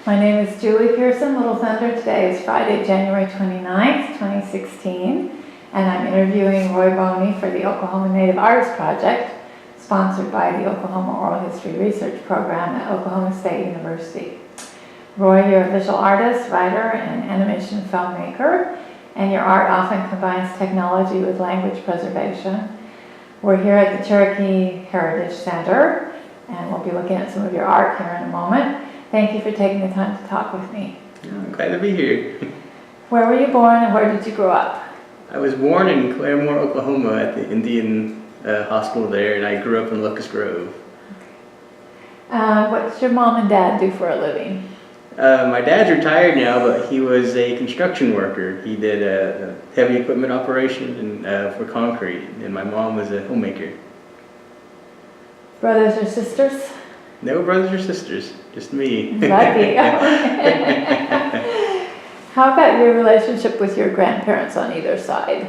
My name is Julie Pearson, Little Thunder. Today is Friday, January 29th, 2016, and I'm interviewing Roy Boney for the Oklahoma Native Artists Project, sponsored by the Oklahoma Oral History Research Program at Oklahoma State University. Roy, you're a visual artist, writer, and animation filmmaker, and your art often combines technology with language preservation. We're here at the Cherokee Heritage Center, and we'll be looking at some of your art here in a moment. Thank you for taking the time to talk with me. I'm glad to be here. Where were you born and where did you grow up? I was born in Claremore, Oklahoma at the Indian hospital there, and I grew up in Locust Grove. What does your mom and dad do for a living? My dad's retired now, but he was a construction worker. He did a heavy equipment operation for concrete, and my mom was a homemaker. Brothers or sisters? No brothers or sisters, just me. Lucky. How about your relationship with your grandparents on either side?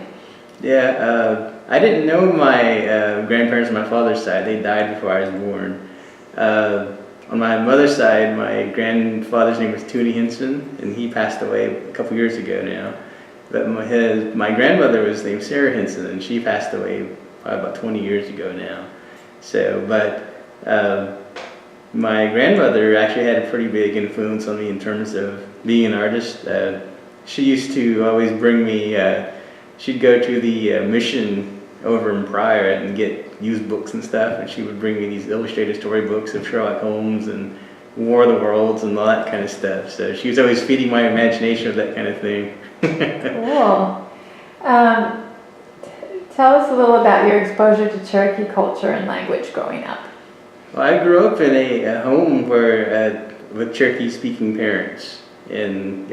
Yeah, I didn't know my grandparents on my father's side. They died before I was born. On my mother's side, my grandfather's name was Toonie Henson, and he passed away a couple years ago now. But my grandmother was named Sarah Henson, and she passed away probably about 20 years ago now. So, my grandmother actually had a pretty big influence on me in terms of being an artist. She used to always bring me, she'd go to the mission over in Pryor and get used books and stuff, and she would bring me these illustrated storybooks of Sherlock Holmes and War of the Worlds and all that kind of stuff. So she was always feeding my imagination of that kind of thing. Cool. Tell us a little about your exposure to Cherokee culture and language growing up. Well, I grew up in a home where with Cherokee-speaking parents, and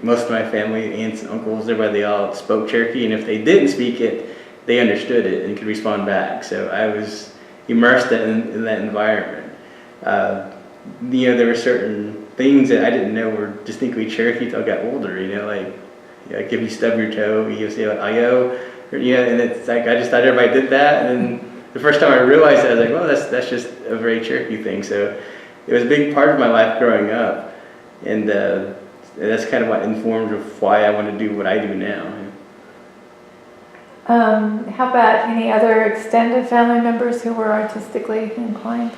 most of my family, aunts and uncles, everybody, they all spoke Cherokee, and if they didn't speak it, they understood it and could respond back. So I was immersed in that environment. There were certain things that I didn't know were distinctly Cherokee until I got older. Like if you stub your toe, you say like "ayo," and it's like I just thought everybody did that, and then the first time I realized that, I was like, well, that's just a very Cherokee thing. So it was a big part of my life growing up, and that's kind of what informed of why I want to do what I do now. How about any other extended family members who were artistically inclined?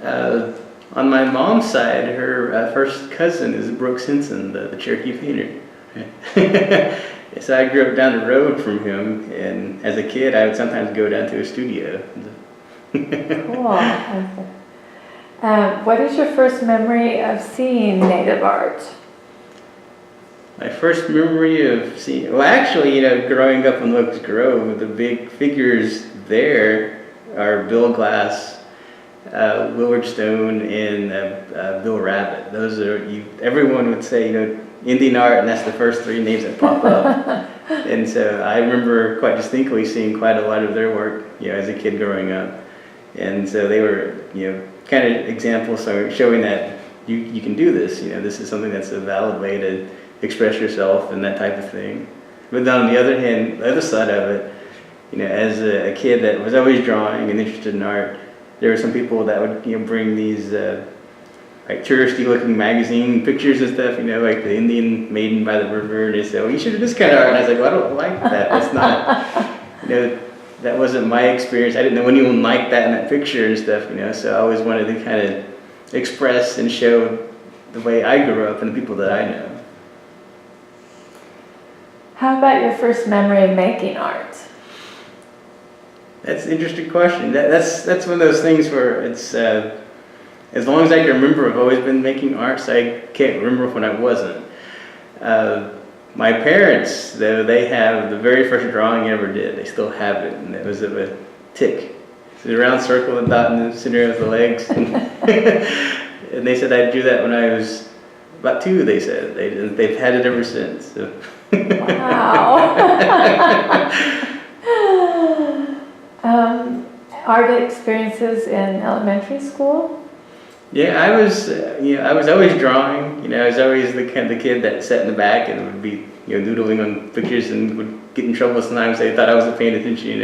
On my mom's side, her first cousin is Brooks Henson, the Cherokee painter. So I grew up down the road from him, and as a kid, I would sometimes go down to his studio. Cool. What is your first memory of seeing Native art? My first memory of seeing, growing up in Locust Grove, the big figures there are Bill Glass, Willard Stone, and Bill Rabbit. Those are, everyone would say, Indian art, and that's the first three names that pop up. And so I remember quite distinctly seeing quite a lot of their work, as a kid growing up. And so they were, kind of examples showing that you can do this. This is something that's a valid way to express yourself and that type of thing. But then on the other hand, the other side of it, as a kid that was always drawing and interested in art, there were some people that would, bring these like touristy-looking magazine pictures and stuff, like the Indian maiden by the river, and they said, well, you should do this kind of art. And I was like, well, I don't like that. That's not, that wasn't my experience. I didn't know anyone liked that in that picture and stuff, so I always wanted to kind of express and show the way I grew up and the people that I know. How about your first memory of making art? That's an interesting question. That's one of those things where it's, as long as I can remember, I've always been making art, so I can't remember when I wasn't. My parents, though, they have the very first drawing I ever did. They still have it, and it was of a tick. It's a round circle and dot in the center of the legs. And they said I drew that when I was about 2, they said. They've had it ever since. So. Wow. Art experiences in elementary school? Yeah, I was always drawing. I was always the kid that sat in the back and would be, doodling on pictures and would get in trouble sometimes. They thought I wasn't paying attention,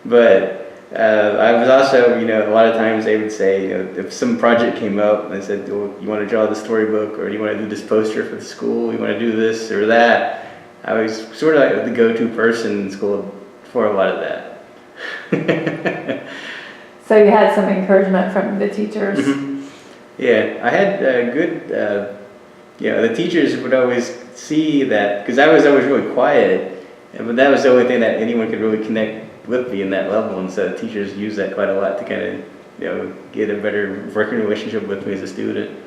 But I was also, a lot of times they would say, if some project came up and they said, well, you want to draw the storybook, or you want to do this poster for the school, you want to do this or that, I was sort of like the go-to person in school for a lot of that. So you had some encouragement from the teachers? Mm-hmm. Yeah, I had good, the teachers would always see that, because I was always really quiet, but that was the only thing that anyone could really connect with me in that level, and so teachers use that quite a lot to kind of, get a better working relationship with me as a student.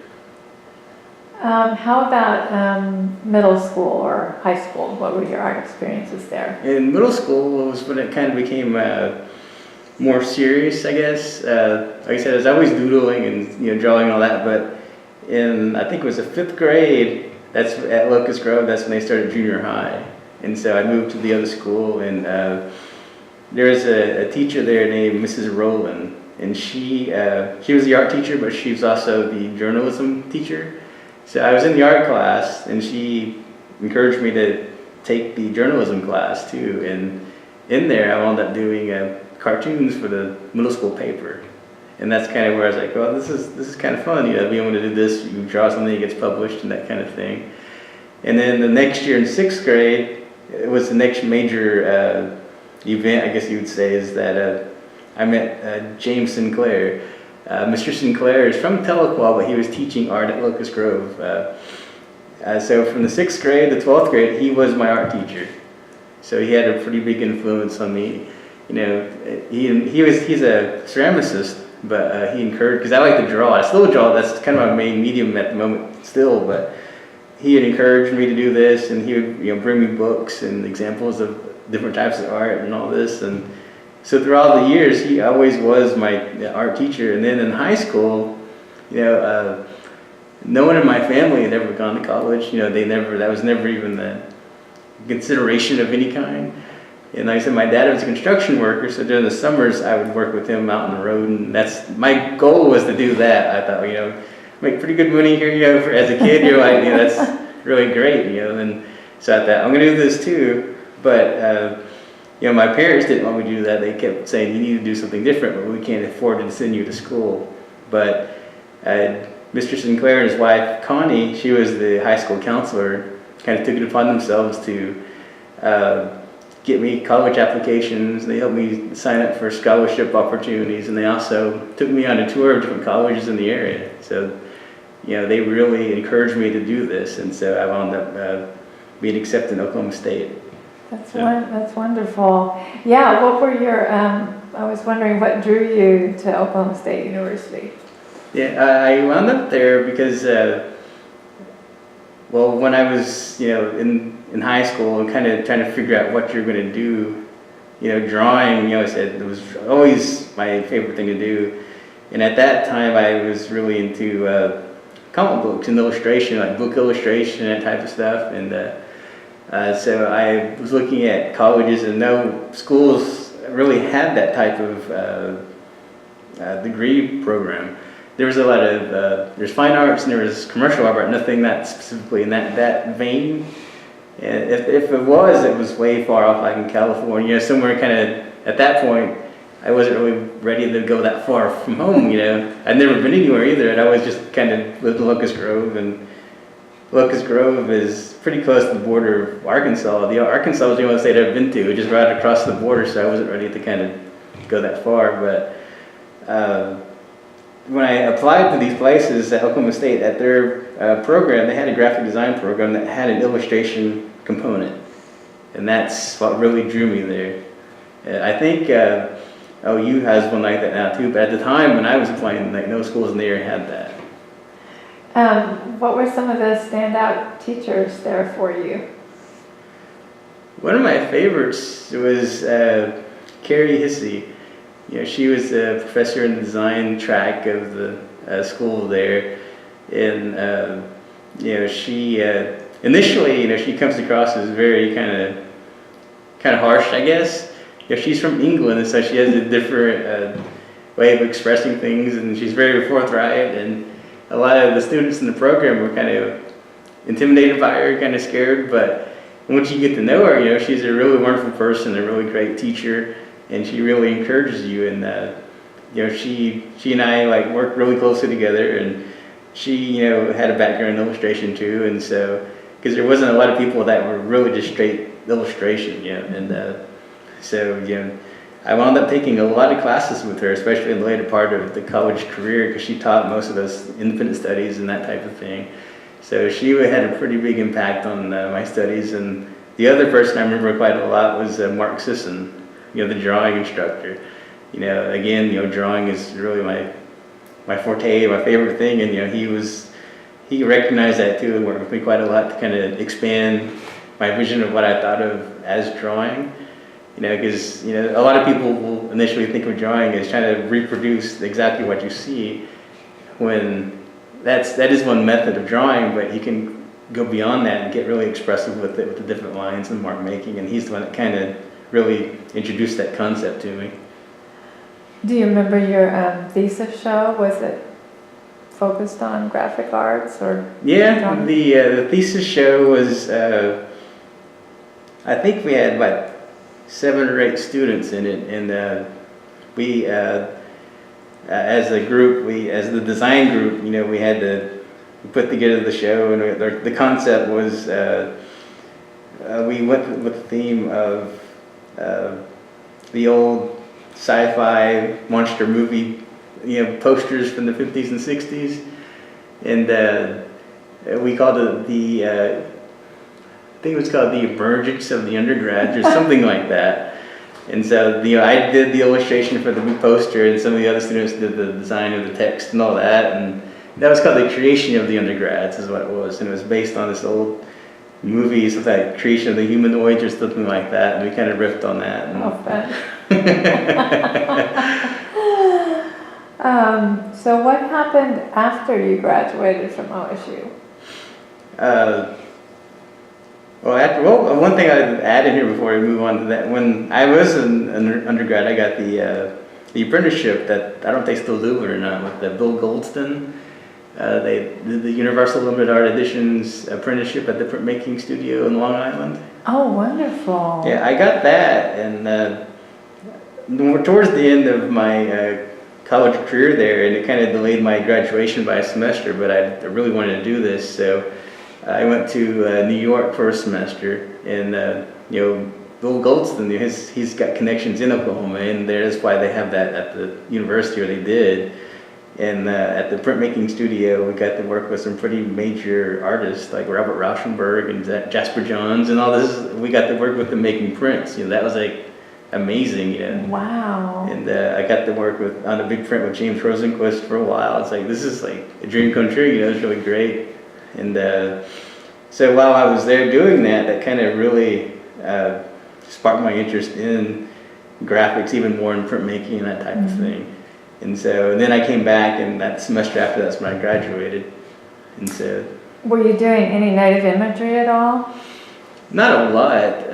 How about middle school or high school? What were your art experiences there? In middle school was when it kind of became more serious, I guess. Like I said, I was always doodling and drawing and all that, but I think it was the 5th grade, that's at Locust Grove, that's when they started junior high. And so I moved to the other school, and there was a teacher there named Mrs. Rowland, and she was the art teacher, but she was also the journalism teacher. So I was in the art class, and she encouraged me to take the journalism class too. And in there, I wound up doing cartoons for the middle school paper, and that's kind of where I was like, well, this is kind of fun, being able to do this. You draw something that gets published and that kind of thing. And then the next year in 6th grade, it was the next major event, I guess you would say, is that I met James Sinclair. Mr. Sinclair is from Tahlequah, but he was teaching art at Locust Grove. So from the 6th grade to 12th grade, he was my art teacher. So he had a pretty big influence on me. He's a ceramicist, but he encouraged, because I like to draw. I still draw. That's kind of my main medium at the moment still, but he had encouraged me to do this, and he would bring me books and examples of different types of art and all this. And so throughout the years, he always was my art teacher. And then in high school, no one in my family had ever gone to college. That was never even the consideration of any kind. And like I said, my dad was a construction worker, so during the summers I would work with him out on the road, and that's my goal, was to do that. I thought, make pretty good money here, as a kid, you're like, that's really great, and so I thought, I'm gonna do this too. But my parents didn't want me to do that. They kept saying, you need to do something different, but we can't afford to send you to school. But Mr. Sinclair and his wife Connie, she was the high school counselor, kind of took it upon themselves to get me college applications. They helped me sign up for scholarship opportunities, and they also took me on a tour of different colleges in the area. So, they really encouraged me to do this, and so I wound up being accepted in Oklahoma State. That's wonderful. Yeah, what were your, I was wondering what drew you to Oklahoma State University? Yeah, I wound up there because, when I was, in high school and kind of trying to figure out what you're going to do, drawing, I said it was always my favorite thing to do. And at that time, I was really into comic books and illustration, like book illustration and that type of stuff. And so I was looking at colleges, and no schools really had that type of degree program. There was a lot of, there's fine arts and there was commercial art, but nothing that specifically in that vein. And if it was way far off, like in California, somewhere kind of, at that point, I wasn't really ready to go that far from home, I'd never been anywhere either, and I was just kind of lived in Locust Grove, and Locust Grove is pretty close to the border of Arkansas. Arkansas was the only state I've been to, just right across the border, so I wasn't ready to kind of go that far. But when I applied to these places at Oklahoma State, at their program, they had a graphic design program that had an illustration component, and that's what really drew me there. I think OU has one like that now too, but at the time when I was applying, no schools in the area had that. What were some of the standout teachers there for you? One of my favorites was Carrie Hissey. She was a professor in the design track of the school there, and she initially, she comes across as very kind of harsh, I guess. She's from England, and so she has a different way of expressing things, and she's very forthright, and a lot of the students in the program were kind of intimidated by her, kind of scared, but once you get to know her, she's a really wonderful person, a really great teacher, and she really encourages you. And she and I like worked really closely together, and she had a background in illustration too, and so because there wasn't a lot of people that were really just straight illustration, and so I wound up taking a lot of classes with her, especially in the later part of the college career, because she taught most of us independent studies and that type of thing. So she had a pretty big impact on my studies. And the other person I remember quite a lot was Mark Sisson, the drawing instructor. Again, drawing is really my forte, my favorite thing, and he recognized that too and worked with me quite a lot to kind of expand my vision of what I thought of as drawing. Because a lot of people will initially think of drawing as trying to reproduce exactly what you see, when that is one method of drawing, but you can go beyond that and get really expressive with it, with the different lines and mark making, and he's the one that kind of really introduced that concept to me. Do you remember your thesis show? Was it focused on graphic arts or? Yeah, the thesis show was, I think we had about 7 or 8 students in it, and we, as a group, as the design group, we had to put together the show, and the concept was we went with the theme of the old sci-fi monster movie, posters from the 50s and 60s, and we called it I think it was called The Emergence of the Undergrads or something like that. And so I did the illustration for the new poster, and some of the other students did the design of the text and all that, and that was called The Creation of the Undergrads is what it was, and it was based on this old movie, so that Creation of the Humanoids or something like that, and we kind of riffed on that. And so what happened after you graduated from OSU? One thing I'd add in here before we move on to that, when I was an undergrad, I got the apprenticeship that, I don't know if they still do it or not, with Bill Goldston. They did the Universal Limited Art Editions apprenticeship at the printmaking studio in Long Island. Oh, wonderful. Yeah, I got that, and towards the end of my college career there, and it kind of delayed my graduation by a semester, but I really wanted to do this, so I went to New York for a semester, and Bill Goldston, he's got connections in Oklahoma, and that's why they have that at the university, or they did. And at the printmaking studio, we got to work with some pretty major artists like Robert Rauschenberg and Jasper Johns and all this. We got to work with them making prints. That was like amazing. Wow. And I got to work on a big print with James Rosenquist for a while. It's like, this is like a dream come true. It's really great. And so while I was there doing that, that kind of really sparked my interest in graphics, even more in printmaking and that type of thing. And then I came back, and that semester after that's when I graduated. And so, were you doing any native imagery at all? Not a lot,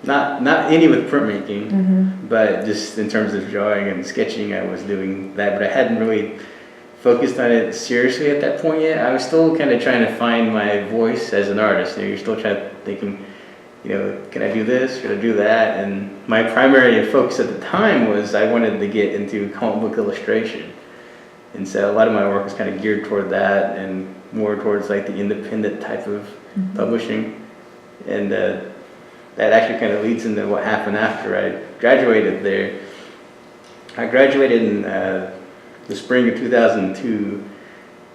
not any with printmaking, but just in terms of drawing and sketching, I was doing that. But I hadn't really focused on it seriously at that point yet. I was still kind of trying to find my voice as an artist. You're still thinking, can I do this? Should I do that? And my primary focus at the time was I wanted to get into comic book illustration. And so a lot of my work was kind of geared toward that and more towards like the independent type of publishing. And that actually kind of leads into what happened after I graduated there. I graduated in the spring of 2002,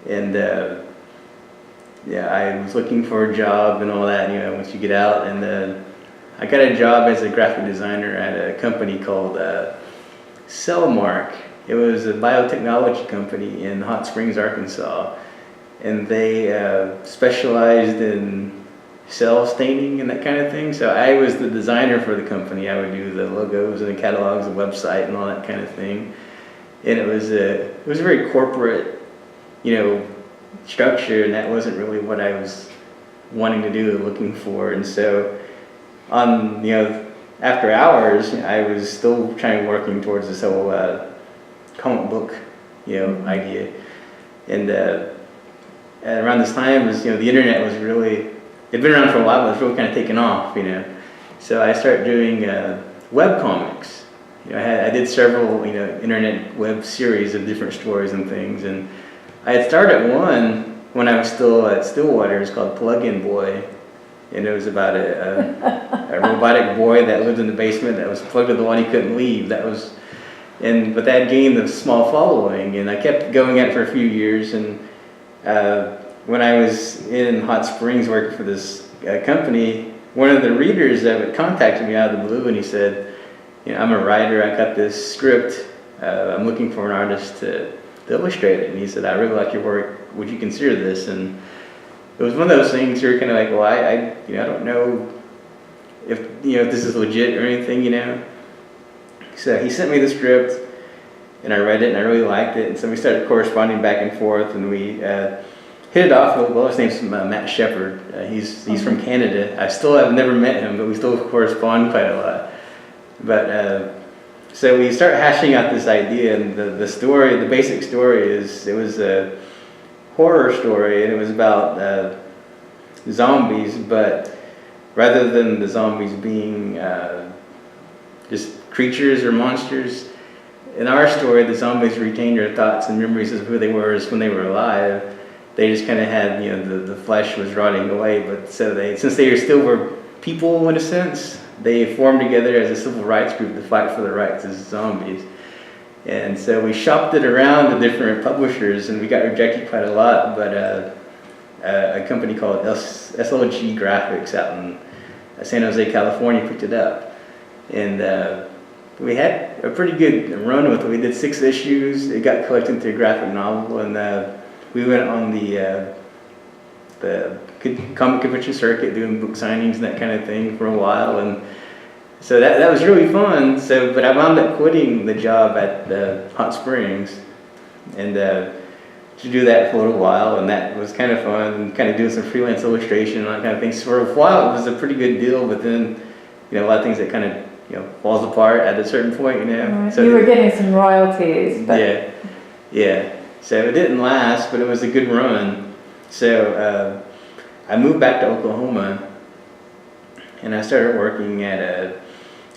and I was looking for a job and all that, once you get out, and I got a job as a graphic designer at a company called Cellmark. It was a biotechnology company in Hot Springs, Arkansas, and they specialized in cell staining and that kind of thing. So I was the designer for the company. I would do the logos and the catalogs, the website, and all that kind of thing. And it was a very corporate, structure, and that wasn't really what I was wanting to do, looking for. And so after hours, I was still working towards this whole comic book, idea. And around this time was, the internet was really, it'd been around for a while, but it was really kind of taking off, So I started doing web comics. I did several, internet web series of different stories and things, and I had started one when I was still at Stillwater. It was called Plug-in Boy, and it was about a robotic boy that lived in the basement that was plugged to the wall and he couldn't leave. But that gained a small following, and I kept going at it for a few years. And when I was in Hot Springs working for this company, one of the readers of it contacted me out of the blue, and he said, I'm a writer, I got this script, I'm looking for an artist to illustrate it. And he said, I really like your work, would you consider this? And it was one of those things you're kind of like, well, I don't know if this is legit or anything, So he sent me the script, and I read it, and I really liked it. And so we started corresponding back and forth, and we hit it off. Well, his name's Matt Shepard. He's from Canada. I've never met him, but we still correspond quite a lot. But so we start hashing out this idea, and the story, the basic story it was a horror story, and it was about zombies, but rather than the zombies being just creatures or monsters, in our story, the zombies retained their thoughts and memories of who they were as when they were alive. They just kind of had, the flesh was rotting away, but since they still were people in a sense, they formed together as a civil rights group to fight for the rights as zombies. And so we shopped it around to different publishers, and we got rejected quite a lot, but a company called SLG Graphics out in San Jose, California picked it up. And we had a pretty good run with it. We did 6 issues. It got collected into a graphic novel, and we went on the comic convention circuit doing book signings and that kind of thing for a while, and so that was really fun. But I wound up quitting the job at Hot Springs, and to do that for a little while, and that was kind of fun, kind of doing some freelance illustration and that kind of thing. So for a while it was a pretty good deal, but then a lot of things that kind of falls apart at a certain point, Right. So you were getting some royalties, but yeah. So it didn't last, but it was a good run. So I moved back to Oklahoma, and I started working at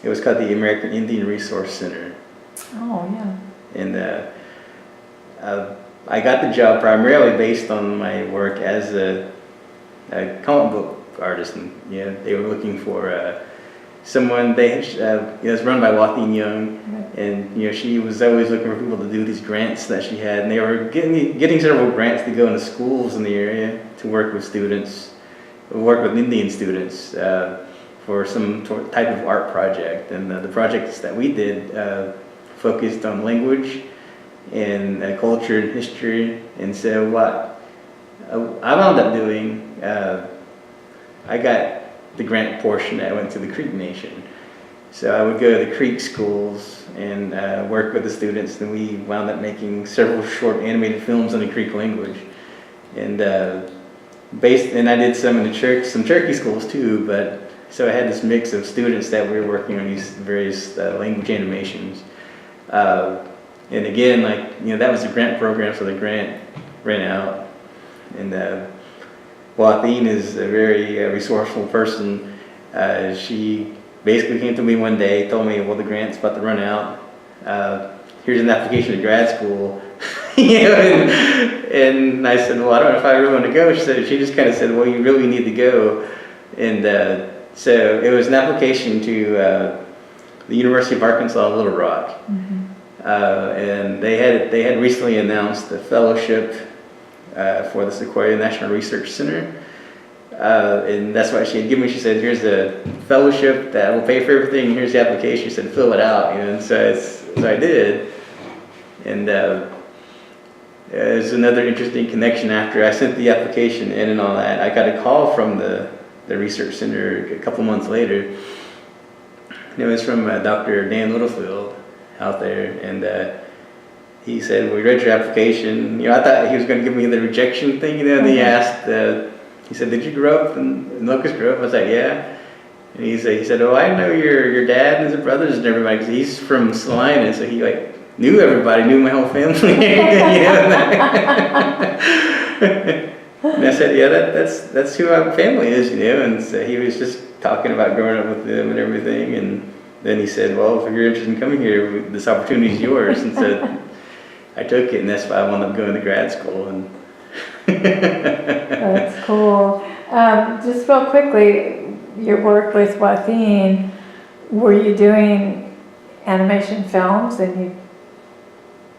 it was called the American Indian Resource Center. Oh, yeah. And I got the job primarily based on my work as a comic book artist, and they were looking for someone. It was run by Watheen Young, and she was always looking for people to do these grants that she had, and they were getting several grants to go into schools in the area to work with Indian students for some type of art project. And the projects that we did focused on language and culture and history. And so what I wound up doing, I got the grant portion that went to the Cherokee Nation. So I would go to the Creek schools and work with the students, and we wound up making several short animated films in the Creek language. And I did some in some Cherokee schools too, but so I had this mix of students that we were working on these various language animations. And again, that was a grant program, so the grant ran out. And Watheen is a very resourceful person. She basically came to me one day, told me, well, the grant's about to run out. Here's an application to grad school. And I said, well, I don't know if I really want to go. She just kind of said, well, you really need to go. And so it was an application to the University of Arkansas Little Rock. Mm-hmm. And they had recently announced a fellowship for the Sequoyah National Research Center. And that's what she had given me. She said, here's a fellowship that will pay for everything. Here's the application. She said, fill it out. And so I did. And there's another interesting connection. After I sent the application in and all that, I got a call from the research center a couple months later. And it was from Dr. Dan Littlefield out there. And he said, well, we read your application. I thought he was going to give me the rejection thing, and he asked, he said, did you grow up in Locust Grove? I was like, yeah. And he said, oh, I know your dad and his brothers and everybody, because he's from Salina, so he knew everybody, knew my whole family. And I said, yeah, that's who our family is, And so he was just talking about growing up with them and everything, and then he said, well, if you're interested in coming here, this opportunity is yours. And so I took it, and that's why I wound up going to grad school. And That's cool. Just real quickly, your work with Joaquin, were you doing animation films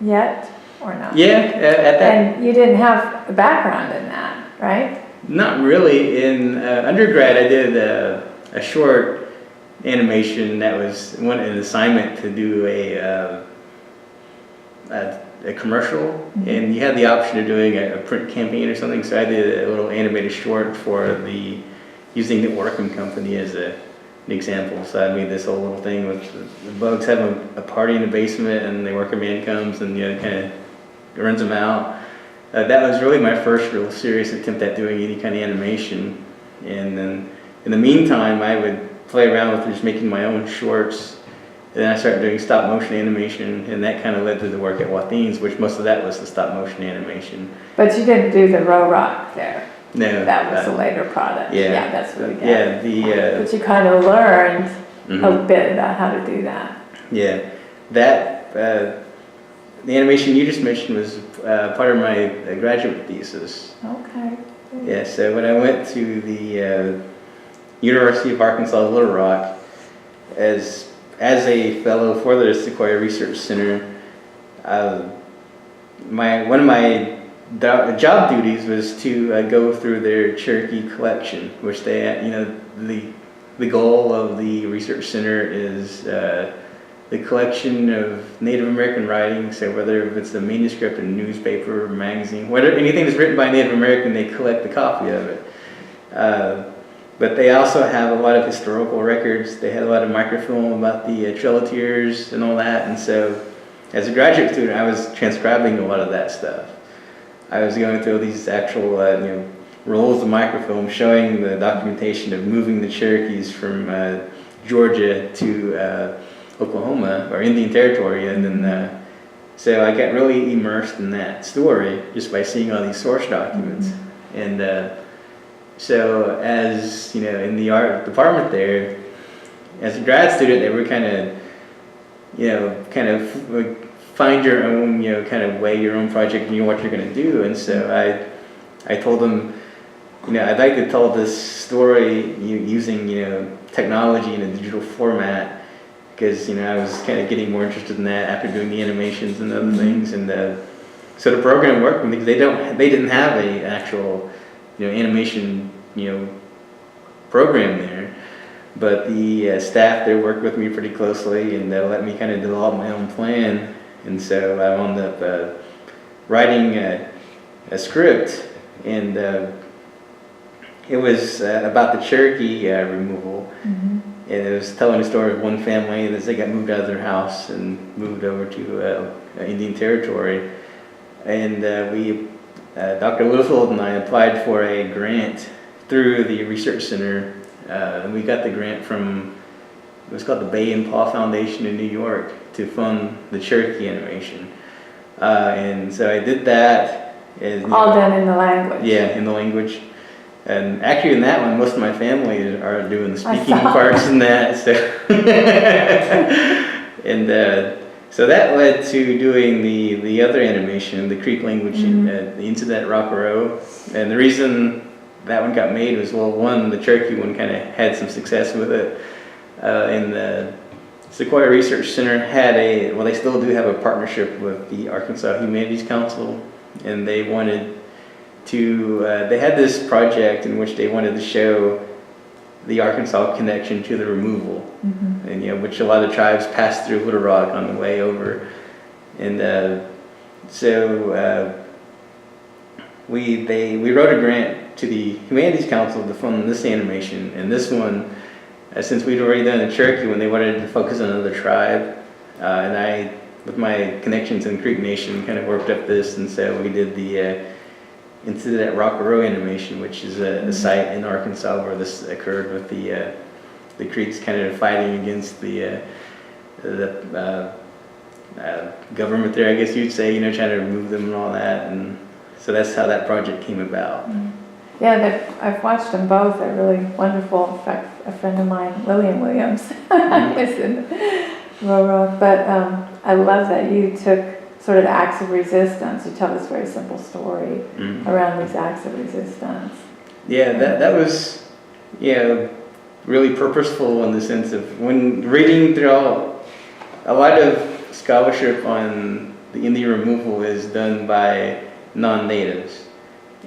yet or not? Yeah, at that. And you didn't have a background in that, right? Not really. In undergrad, I did a short animation that was an assignment to do a commercial, and you had the option of doing a print campaign or something. So I did a little animated short for using the OOHRP company as an example. So I made this whole little thing with the bugs having a party in the basement, and the worker man comes and kind of runs them out. That was really my first real serious attempt at doing any kind of animation. And then in the meantime, I would play around with just making my own shorts. And then I started doing stop motion animation, and that kind of led to the work at Joaquin's, which most of that was the stop motion animation. But you didn't do the row rock there. No. That was a later product. Yeah. That's what we got. Yeah, but you kind of learned a bit about how to do that. Yeah. That, the animation you just mentioned was part of my graduate thesis. Okay. Yeah, so when I went to the University of Arkansas Little Rock as a fellow for the Sequoyah Research Center, one of my job duties was to go through their Cherokee collection, which they, the goal of the research center is the collection of Native American writing. So whether it's a manuscript, a newspaper, magazine, anything that's written by a Native American, they collect a copy of it. But they also have a lot of historical records. They had a lot of microfilm about the Trailatiers and all that. And so as a graduate student, I was transcribing a lot of that stuff. I was going through these actual rolls of microfilm showing the documentation of moving the Cherokees from Georgia to Oklahoma, or Indian Territory. And then so I got really immersed in that story just by seeing all these source documents. And so as, in the art department there, as a grad student, they were kind of find your own, kind of weigh your own project and what you're going to do. And so I told them, I'd like to tell this story using, technology in a digital format, because, I was kind of getting more interested in that after doing the animations and other things. And so the program worked because they didn't have a actual animation, program there, but the staff there worked with me pretty closely and let me kind of develop my own plan. And so I wound up writing a script, and it was about the Cherokee removal, and it was telling the story of one family as they got moved out of their house and moved over to Indian Territory. And Dr. Littlefield and I applied for a grant through the research center. And we got the grant from, it was called the Bay and Paw Foundation in New York, to fund the Cherokee animation. And so I did that. All done in the language. Yeah, in the language. And actually in that one, most of my family are doing the speaking parts in that. So and so that led to doing the other animation, the Creek language, the Into That Rock Row. And the reason that one got made was, well, one, the Cherokee one kind of had some success with it. And the Sequoyah Research Center had they still do have a partnership with the Arkansas Humanities Council. And they wanted to, they had this project in which they wanted to show the Arkansas connection to the removal, and which a lot of tribes passed through Little Rock on the way over, and so we wrote a grant to the Humanities Council to fund this animation, and this one, since we'd already done the Cherokee one, they wanted to focus on another tribe, and I, with my connections in Cherokee Nation, kind of worked up this, and so we did the Into That Rock Row animation, which is a site in Arkansas where this occurred, with the Creeks kind of fighting against the government there, I guess you'd say, trying to remove them and all that, and so that's how that project came about. Yeah, I've watched them both. They're really wonderful. In fact, a friend of mine, Lillian Williams, is in Roro. But I love that you took sort of acts of resistance. You tell this very simple story around these acts of resistance. Yeah, that was, really purposeful in the sense of when reading through a lot of scholarship on the Indian removal is done by non-natives.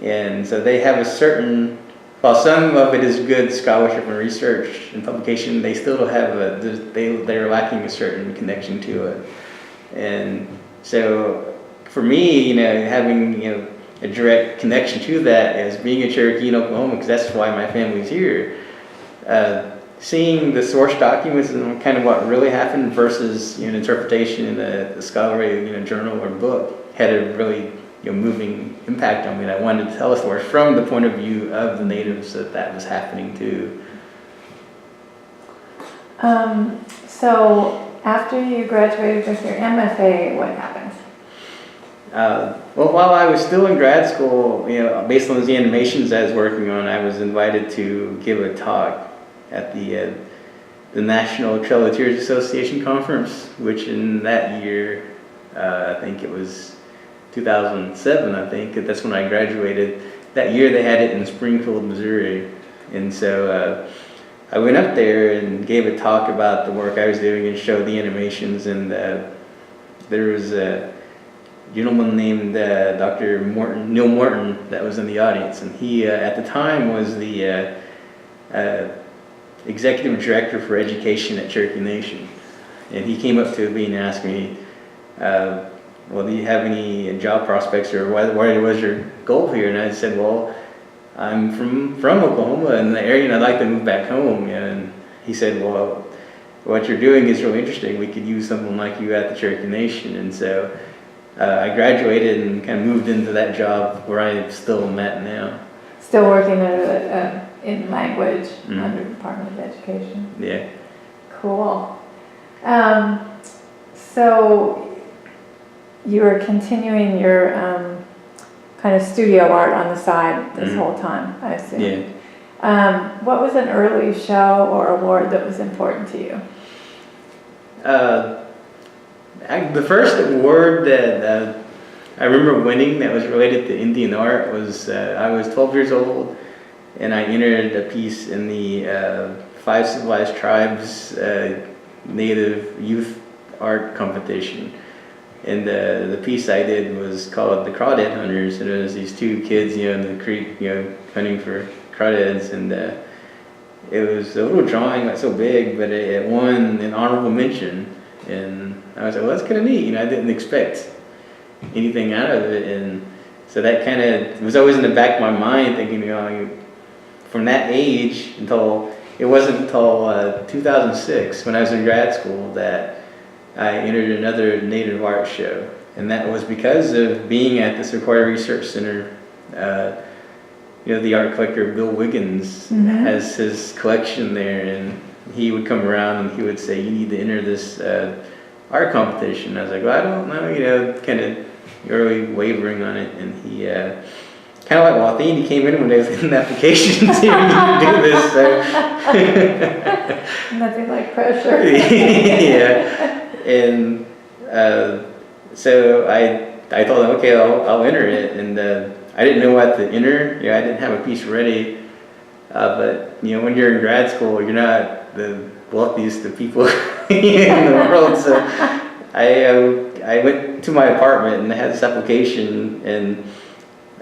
And so they have a certain, while some of it is good scholarship and research and publication, they still have they're lacking a certain connection to it. And so for me, having, a direct connection to that as being a Cherokee in Oklahoma, because that's why my family's here, seeing the source documents and kind of what really happened versus an interpretation in a scholarly journal or book had a really moving impact on me. And I wanted to tell a story from the point of view of the natives that was happening too. So after you graduated with your MFA, what happened? Well, while I was still in grad school, based on the animations I was working on, I was invited to give a talk at the National Trail of Tears Association conference, which in that year, I think it was 2007, I think, that's when I graduated. That year they had it in Springfield, Missouri. And so I went up there and gave a talk about the work I was doing and showed the animations. And there was a gentleman named Dr. Neil Morton that was in the audience. And he, at the time, was the executive director for education at Cherokee Nation. And he came up to me and asked me, well, do you have any job prospects, or what was your goal here? And I said, well, I'm from Oklahoma in the area, and I'd like to move back home. And he said, well, what you're doing is really interesting. We could use someone like you at the Cherokee Nation. And so I graduated and kind of moved into that job where I still am at now. Still working in language under the Department of Education. Yeah. Cool. So you were continuing your kind of studio art on the side this whole time, I assume. Yeah. What was an early show or award that was important to you? The first award that I remember winning that was related to Indian art was I was 12 years old, and I entered a piece in the 5 Civilized Tribes Native Youth Art Competition. And the piece I did was called The Crawdad Hunters, and it was these two kids, in the creek, hunting for crawdads, and it was a little drawing, not so big, but it won an honorable mention, and I was like, well, that's kind of neat, I didn't expect anything out of it, and so that kind of was always in the back of my mind, thinking, from that age it wasn't until 2006, when I was in grad school, that I entered another Native art show, and that was because of being at the Sequoyah Research Center. The art collector Bill Wiggins has his collection there, and he would come around and he would say, you need to enter this art competition. I was like, well, I don't know, kind of early wavering on it, and he kind of like, well, I think he came in when they was in the application to do this, so. Nothing like pressure. Yeah. And so I told him, okay, I'll enter it, and I didn't know what to enter. I didn't have a piece ready, but when you're in grad school, you're not the wealthiest of people in the world. So I went to my apartment and I had this application, and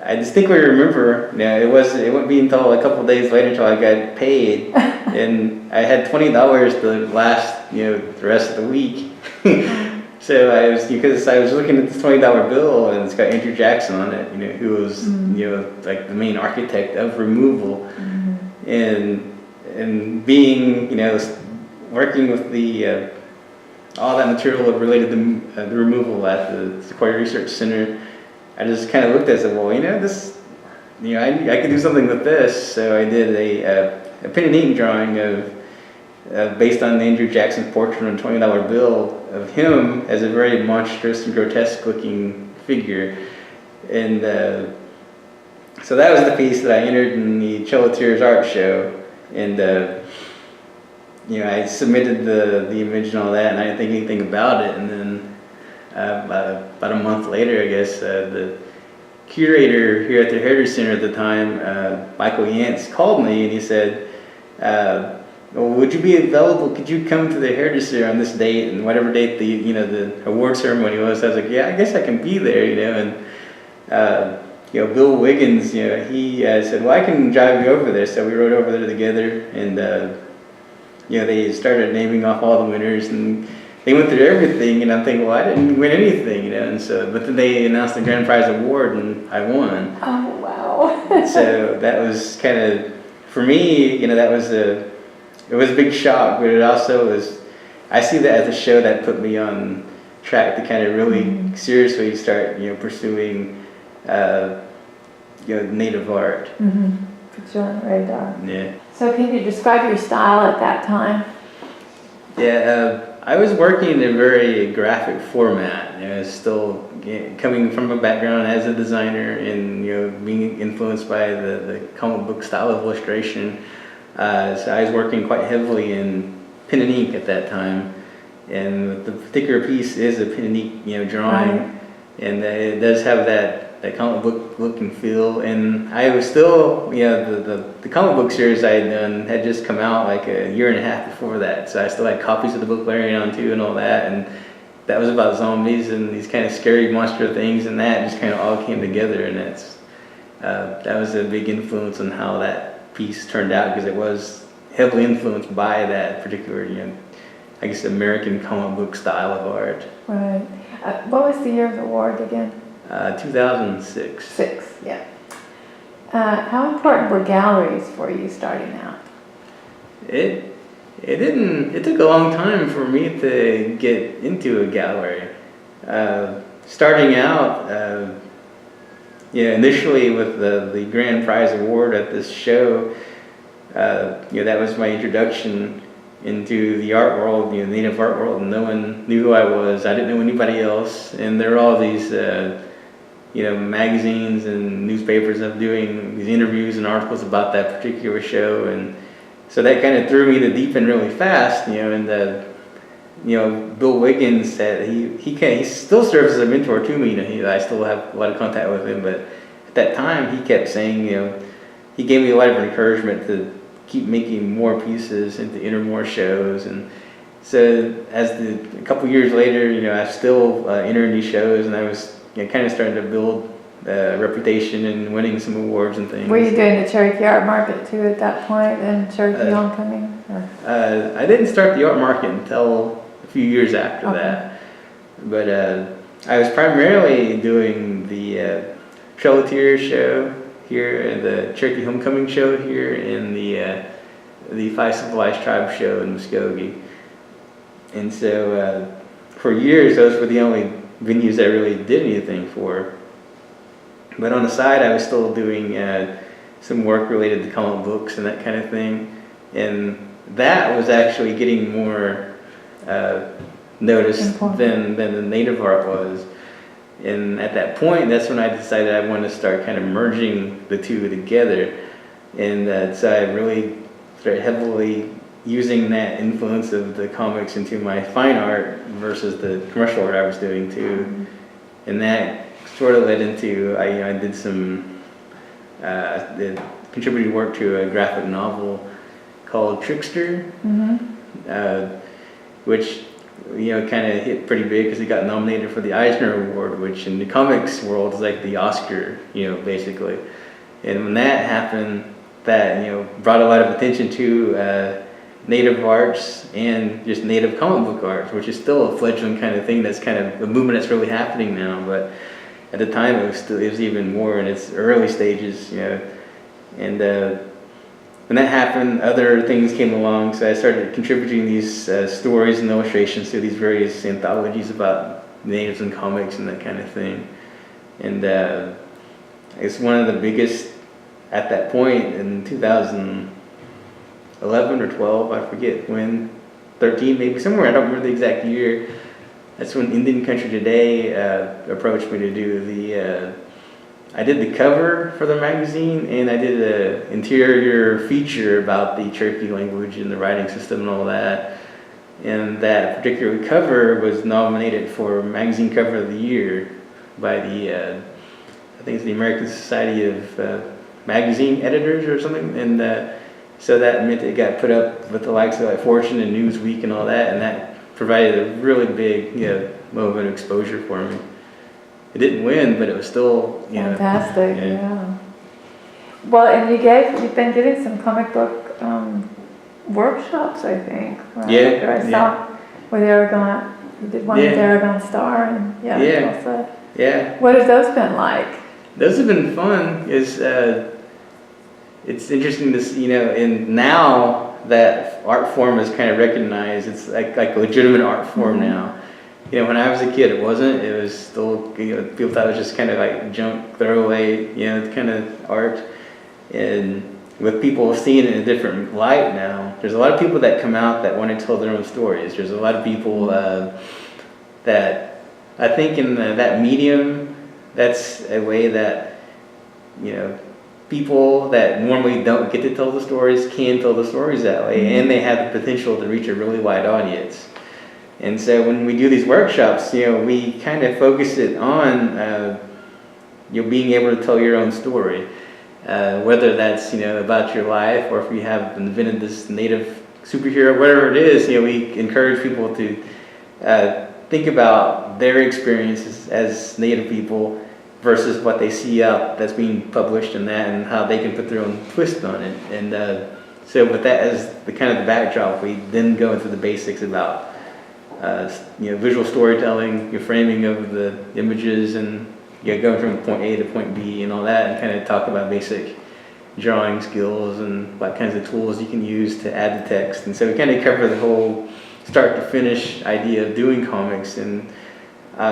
I distinctly remember, it wouldn't be until a couple of days later until I got paid, and I had $20 to last, the rest of the week. So because I was looking at this $20 bill, and it's got Andrew Jackson on it, who was, like the main architect of removal, and being, working with the all that material related to the removal at the Sequoyah Research Center. I just kind of looked at it and said, well, this, I could do something with this. So I did a pen and ink drawing of based on Andrew Jackson's portrait on a $20 bill of him as a very monstrous and grotesque looking figure. And so that was the piece that I entered in the Choleteers art show, and I submitted the image and all that, and I didn't think anything about it. And then about a month later, I guess, the curator here at the Heritage Center at the time, Michael Yance, called me and he said, well, would you be available? Could you come to the Heritage Center on this date, and whatever date the award ceremony was? I was like, yeah, I guess I can be there, and Bill Wiggins, he said, well, I can drive you over there. So we rode over there together, and they started naming off all the winners, and they went through everything, and I'm thinking, well, I didn't win anything, and so, but then they announced the grand prize award, and I won. Oh, wow. So that was kind of, for me, it was a big shock, but it also was, I see that as a show that put me on track to kind of really seriously start, pursuing, native art. Put you on the radar. Yeah. So can you describe your style at that time? Yeah, I was working in a very graphic format. Still coming from a background as a designer, and being influenced by the comic book style of illustration. So I was working quite heavily in pen and ink at that time, and the particular piece is a pen and ink, drawing, Right. and it does have that comic book look and feel. And I was still, the comic book series I had done had just come out like a year and a half before that, so I still had copies of the book laying on too and all that, and that was about zombies and these kind of scary monster things, and that just kind of all came together, and that was a big influence on how that piece turned out, because it was heavily influenced by that particular, I guess, American comic book style of art. Right. What was the year of the award again? 2006. 6, yeah. How important were galleries for you starting out? It took a long time for me to get into a gallery. Starting out, initially with the grand prize award at this show, that was my introduction into the art world, native art world. No one knew who I was. I didn't know anybody else, and there were all these, magazines and newspapers of doing these interviews and articles about that particular show, and so that kind of threw me in the deep end really fast. And Bill Wiggins said he still serves as a mentor to me. I still have a lot of contact with him, but at that time he kept saying, he gave me a lot of encouragement to keep making more pieces and to enter more shows. And so a couple years later, I still entering these shows, and I was kind of starting to build a reputation and winning some awards and things. Were you doing the Cherokee Art Market too at that point, and Cherokee Homecoming? Or? I didn't start the art market until a few years after that, but I was primarily doing the Choleteers show here, the Cherokee Homecoming show here, and the Five Civilized Tribes show in Mvskoke. And so for years, those were the only venues I really did anything for. But on the side, I was still doing some work related to comic books and that kind of thing. And that was actually getting more noticed than the native art was. And at that point, that's when I decided I wanted to start kind of merging the two together. And so I really started heavily using that influence of the comics into my fine art versus the commercial art I was doing too. And that sort of led into, I did some contributed work to a graphic novel called Trickster, which kind of hit pretty big because it got nominated for the Eisner Award, which in the comics world is like the Oscar, basically. And when that happened, that brought a lot of attention to native arts and just native comic book arts, which is still a fledgling kind of thing. That's kind of a movement that's really happening now, but at the time it was even more in its early stages, And when that happened, other things came along, so I started contributing these stories and illustrations to these various anthologies about natives and comics and that kind of thing. And it's one of the biggest at that point in 2011 or 12, I forget when, 13 maybe, somewhere, I don't remember the exact year. That's when Indian Country Today approached me to do I did the cover for the magazine, and I did an interior feature about the Cherokee language and the writing system and all that. And that particular cover was nominated for Magazine Cover of the Year by the, I think it's the American Society of Magazine Editors or something. And so that meant it got put up with the likes of like Fortune and Newsweek and all that, and that provided a really big, moment of exposure for me. It didn't win, but it was still, fantastic. Yeah. Well, and you've been getting some comic book workshops, I think. Right? Yeah. I saw with Aragon. You did one with Aragon Star, and Yeah. What have those been like? Those have been fun. It's interesting to see, and now that art form is kind of recognized, it's like a legitimate art form now. When I was a kid, it wasn't. It was still, people thought it was just kind of like junk, throwaway, kind of art. And with people seeing it in a different light now, there's a lot of people that come out that want to tell their own stories. There's a lot of people that I think in that medium, that's a way that, people that normally don't get to tell the stories can tell the stories that way, and they have the potential to reach a really wide audience. And so when we do these workshops, we kind of focus it on being able to tell your own story, whether that's about your life, or if you have invented this native superhero, whatever it is. We encourage people to think about their experiences as Native people versus what they see out that's being published and that, and how they can put their own twist on it. And so with that as the kind of the backdrop, we then go into the basics about visual storytelling, your framing of the images, and going from point A to point B and all that, and kind of talk about basic drawing skills and what kinds of tools you can use to add the text. And so we kind of cover the whole start to finish idea of doing comics. And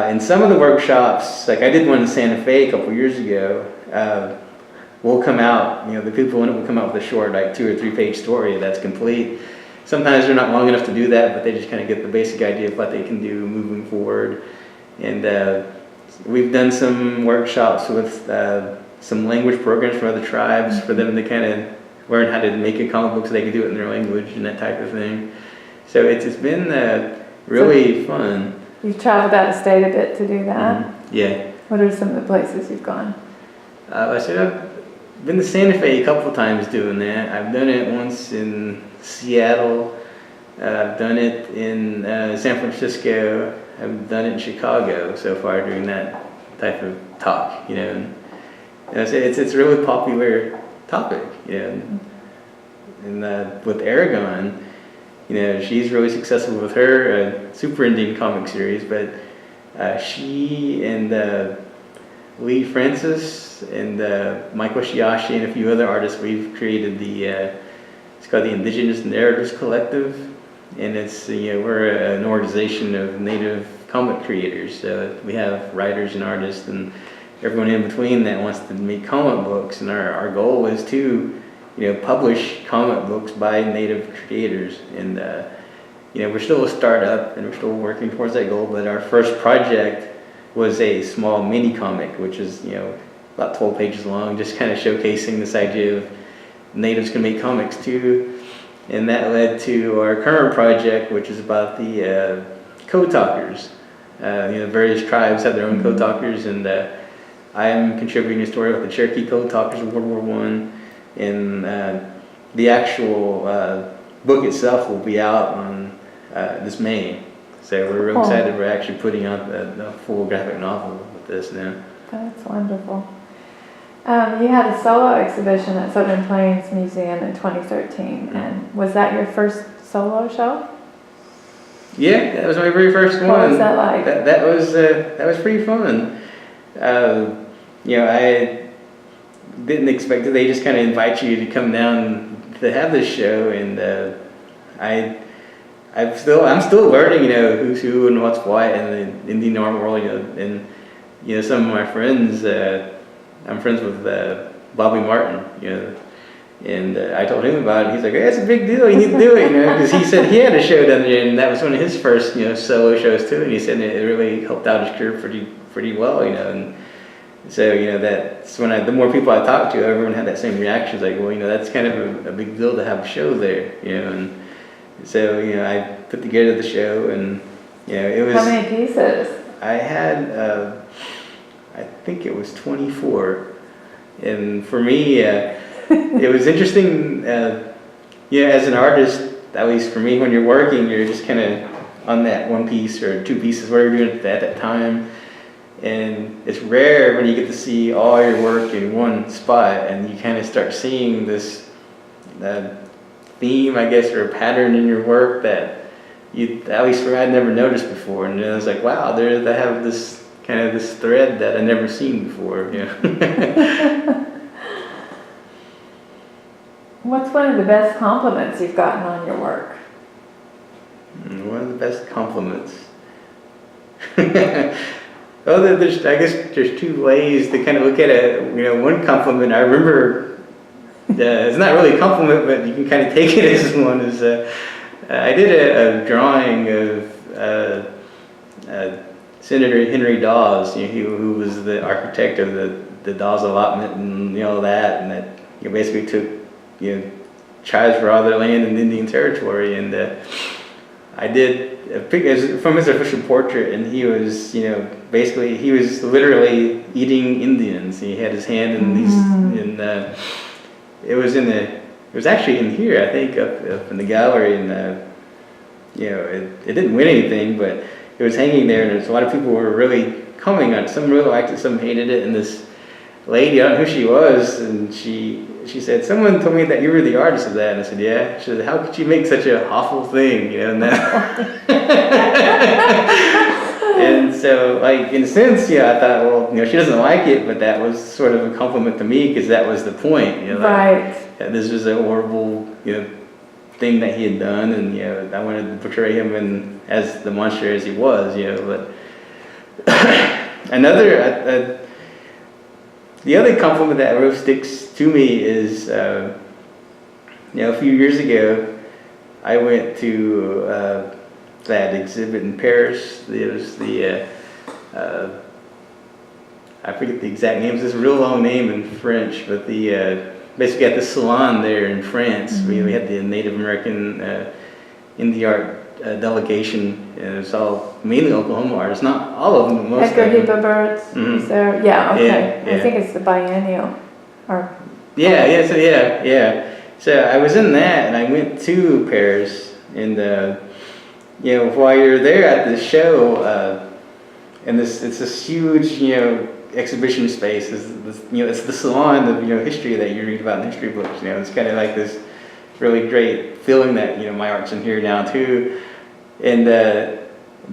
in some of the workshops, like I did one in Santa Fe a couple years ago, we'll come out, the people in it will come out with a short, like 2 or 3 page story that's complete. Sometimes they're not long enough to do that, but they just kind of get the basic idea of what they can do moving forward. And we've done some workshops with some language programs from other tribes for them to kind of learn how to make a comic book so they can do it in their language and that type of thing. So it's been really fun. You've traveled out of state a bit to do that? Mm-hmm. Yeah. What are some of the places you've gone? I said I've been to Santa Fe a couple of times doing that. I've done it once in Seattle. I've done it in San Francisco. I've done it in Chicago so far doing that type of talk, And it's a really popular topic, And with Aragon, she's really successful with her Super Indian comic series, but she and Lee Francis and Michael Shiashi and a few other artists, we've created it's called the Indigenous Narratives Collective. And it's, we're an organization of Native comic creators. So we have writers and artists and everyone in between that wants to make comic books. And our goal is to, publish comic books by Native creators. And, we're still a startup and we're still working towards that goal. But our first project was a small mini comic, which is, about 12 pages long, just kind of showcasing this idea of Natives can make comics too. And that led to our current project, which is about the code talkers. Various tribes have their own code talkers, and I am contributing a story about the Cherokee code talkers of World War I. And the actual book itself will be out on this May. So we're really excited. We're actually putting out the full graphic novel with this now. That's wonderful. You had a solo exhibition at Southern Plains Museum in 2013, and was that your first solo show? Yeah, that was my very first one. What was that like? That was pretty fun. I didn't expect it. They just kind of invite you to come down to have this show, and I'm still learning, who's who and what's what in the Indian art world, and some of my friends. I'm friends with Bobby Martin, and I told him about it. He's like, hey, "That's a big deal. You need to do it," because he said he had a show down there, and that was one of his first, solo shows too. And he said it really helped out his career pretty well, And So, that's when the more people I talked to, everyone had that same reaction. It's like, well, that's kind of a big deal to have a show there, and so, I put together the show, and, it was... How many pieces? I had, I think it was 24, and for me, it was interesting, as an artist, at least for me, when you're working, you're just kind of on that one piece or two pieces, whatever you're doing at that time. And it's rare when you get to see all your work in one spot, and you kind of start seeing this theme, I guess, or a pattern in your work that at least for me, I'd never noticed before. And I was like, wow, they have this kind of this thread that I'd never seen before. What's one of the best compliments you've gotten on your work? One of the best compliments. Well, I guess there's two ways to kind of look at it. One compliment I remember, it's not really a compliment, but you can kind of take it as one, is I did a drawing of Senator Henry Dawes, who was the architect of the Dawes allotment and that, and that basically took tribes for all their land in Indian Territory, and I did a picture from his official portrait, and he was, basically he was literally eating Indians. He had his hand in these, it was actually in here, I think, up in the gallery, and it didn't win anything, but it was hanging there, and there's a lot of people were really commenting on it. Some really liked it, some hated it, and this lady, I don't know who she was, and she said, someone told me that you were the artist of that. And I said, yeah. She said, how could you make such an awful thing, and that. And so, like, in a sense, I thought, well, she doesn't like it, but that was sort of a compliment to me, because that was the point, Right. That this was a horrible, thing that he had done, and, I wanted to portray him as the monster as he was, but the other compliment that really sticks to me is, a few years ago, I went to that exhibit in Paris. It was I forget the exact name. It's a real long name in French, but basically at the salon there in France, we had the Native American indie art delegation, and it was all mainly Oklahoma artists, not all of them, but most Edgar of them. Hoover-Birds. Mhm. So, yeah, okay. Yeah. I think it's the biennial. Or So I was in that, and I went to Paris, and while you're there at the show, and it's this huge exhibition space. It's the salon of history that you read about in history books. It's kind of like this really great feeling that my art's in here now too, and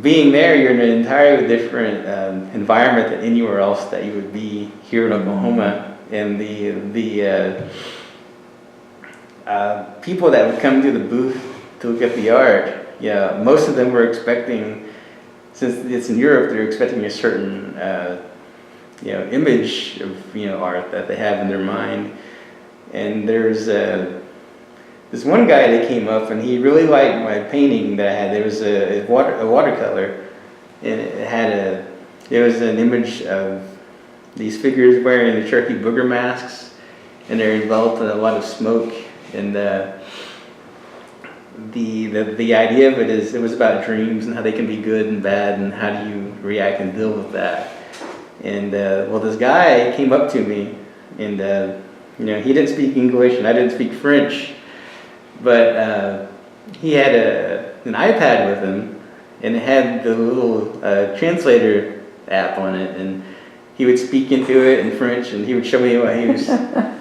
being there, you're in an entirely different environment than anywhere else that you would be here in Oklahoma. And the people that would come to the booth to look at the art, most of them were expecting, since it's in Europe, they're expecting a certain image of art that they have in their mind. And there's this one guy that came up, and he really liked my painting that I had. There was a watercolor, and there was an image of these figures wearing the Cherokee booger masks, and they're enveloped in a lot of smoke. And the idea of it is, it was about dreams and how they can be good and bad, and how do you react and deal with that. And this guy came up to me, and he didn't speak English, and I didn't speak French, but he had an iPad with him, and it had the little translator app on it, and he would speak into it in French, and he would show me what he was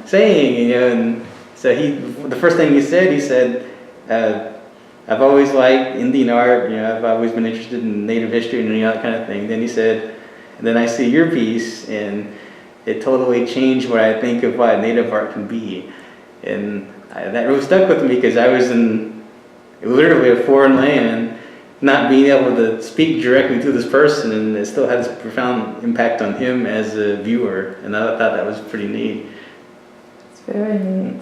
saying, and so the first thing he said, I've always liked Indian art, I've always been interested in Native history and that kind of thing. Then he said, and then I see your piece, and it totally changed what I think of what Native art can be. And that really stuck with me, because I was in literally a foreign land, not being able to speak directly to this person, and it still had this profound impact on him as a viewer, and I thought that was pretty neat. It's very neat.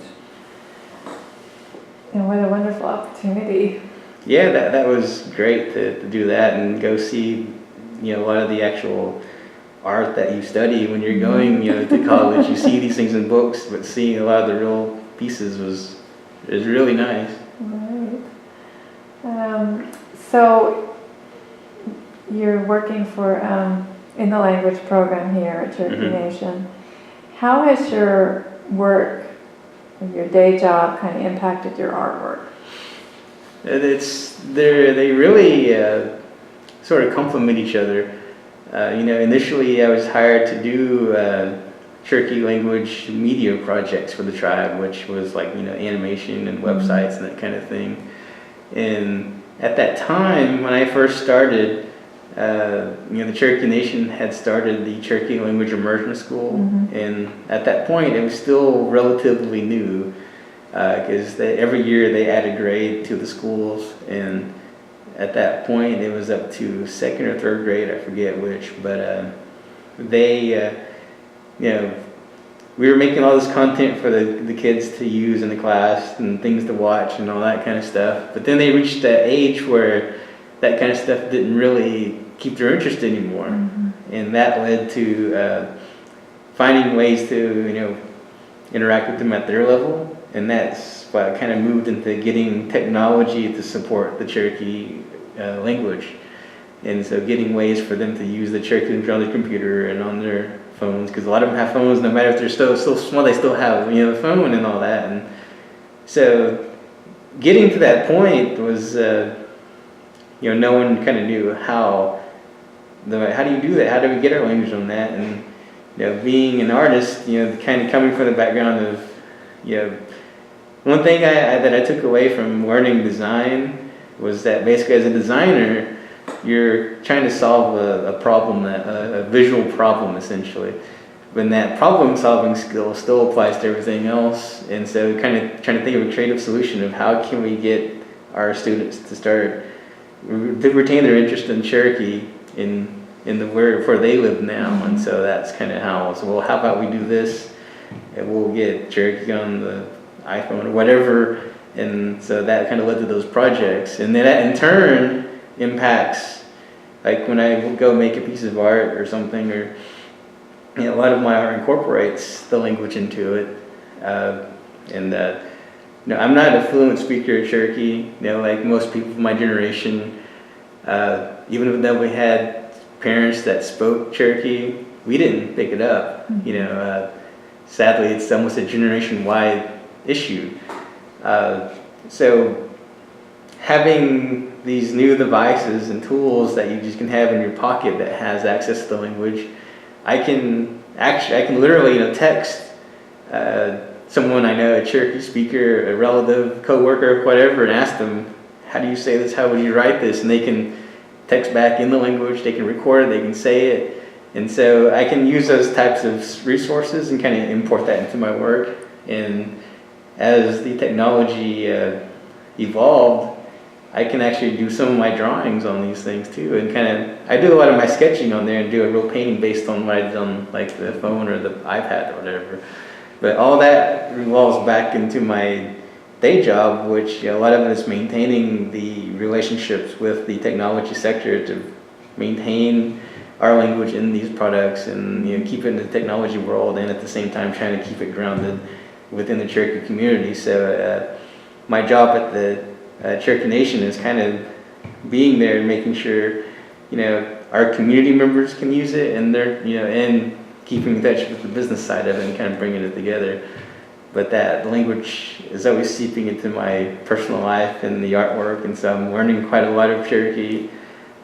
And what a wonderful opportunity. Yeah, that was great to do that and go see, a lot of the actual art that you study when you're going, to college. You see these things in books, but seeing a lot of the real pieces is really nice. Right. So you're working for in the language program here at Cherokee Nation. How has your work, your day job, kind of impacted your artwork? They really sort of complement each other. Initially I was hired to do Cherokee language media projects for the tribe, which was like, animation and websites and that kind of thing. And at that time, when I first started, the Cherokee Nation had started the Cherokee Language Immersion School, and at that point it was still relatively new, because every year they added grade to the schools, and at that point it was up to second or third grade, I forget which, but we were making all this content for the kids to use in the class and things to watch and all that kind of stuff. But then they reached that age where that kind of stuff didn't really keep their interest anymore. And that led to finding ways to, interact with them at their level. And that's why I kind of moved into getting technology to support the Cherokee language. And so getting ways for them to use the Cherokee language on their computer and on their phones, because a lot of them have phones, no matter if they're still small, they still have a phone and all that. And so getting to that point was no one kind of knew how do you do that, how do we get our language on that. And being an artist, kind of coming from the background of one thing that I took away from learning design was that basically as a designer you're trying to solve a problem, a visual problem essentially. When that problem-solving skill still applies to everything else, and so kind of trying to think of a creative solution of how can we get our students to retain their interest in Cherokee in where they live now. And so that's kind of how. So well, how about we do this, and we'll get Cherokee on the iPhone or whatever. And so that kind of led to those projects, and then that in turn impacts, like when I go make a piece of art or something, or a lot of my art incorporates the language into it. I'm not a fluent speaker of Cherokee, like most people of my generation. Even though we had parents that spoke Cherokee, we didn't pick it up. Sadly, it's almost a generation-wide issue. So having these new devices and tools that you just can have in your pocket that has access to the language, I can literally text someone I know, a Cherokee speaker, a relative, coworker, whatever, and ask them, how do you say this, how would you write this? And they can text back in the language, they can record it, they can say it. And so I can use those types of resources and kind of import that into my work. And as the technology evolved, I can actually do some of my drawings on these things too, and I do a lot of my sketching on there and do a real painting based on what I've done, like the phone or the iPad or whatever. But all that revolves back into my day job, which a lot of it is maintaining the relationships with the technology sector to maintain our language in these products and keep it in the technology world, and at the same time trying to keep it grounded within the Cherokee community. So my job at the Cherokee Nation is kind of being there and making sure, our community members can use it, and they're, and keeping in touch with the business side of it and kind of bringing it together. But that language is always seeping into my personal life and the artwork, and so I'm learning quite a lot of Cherokee.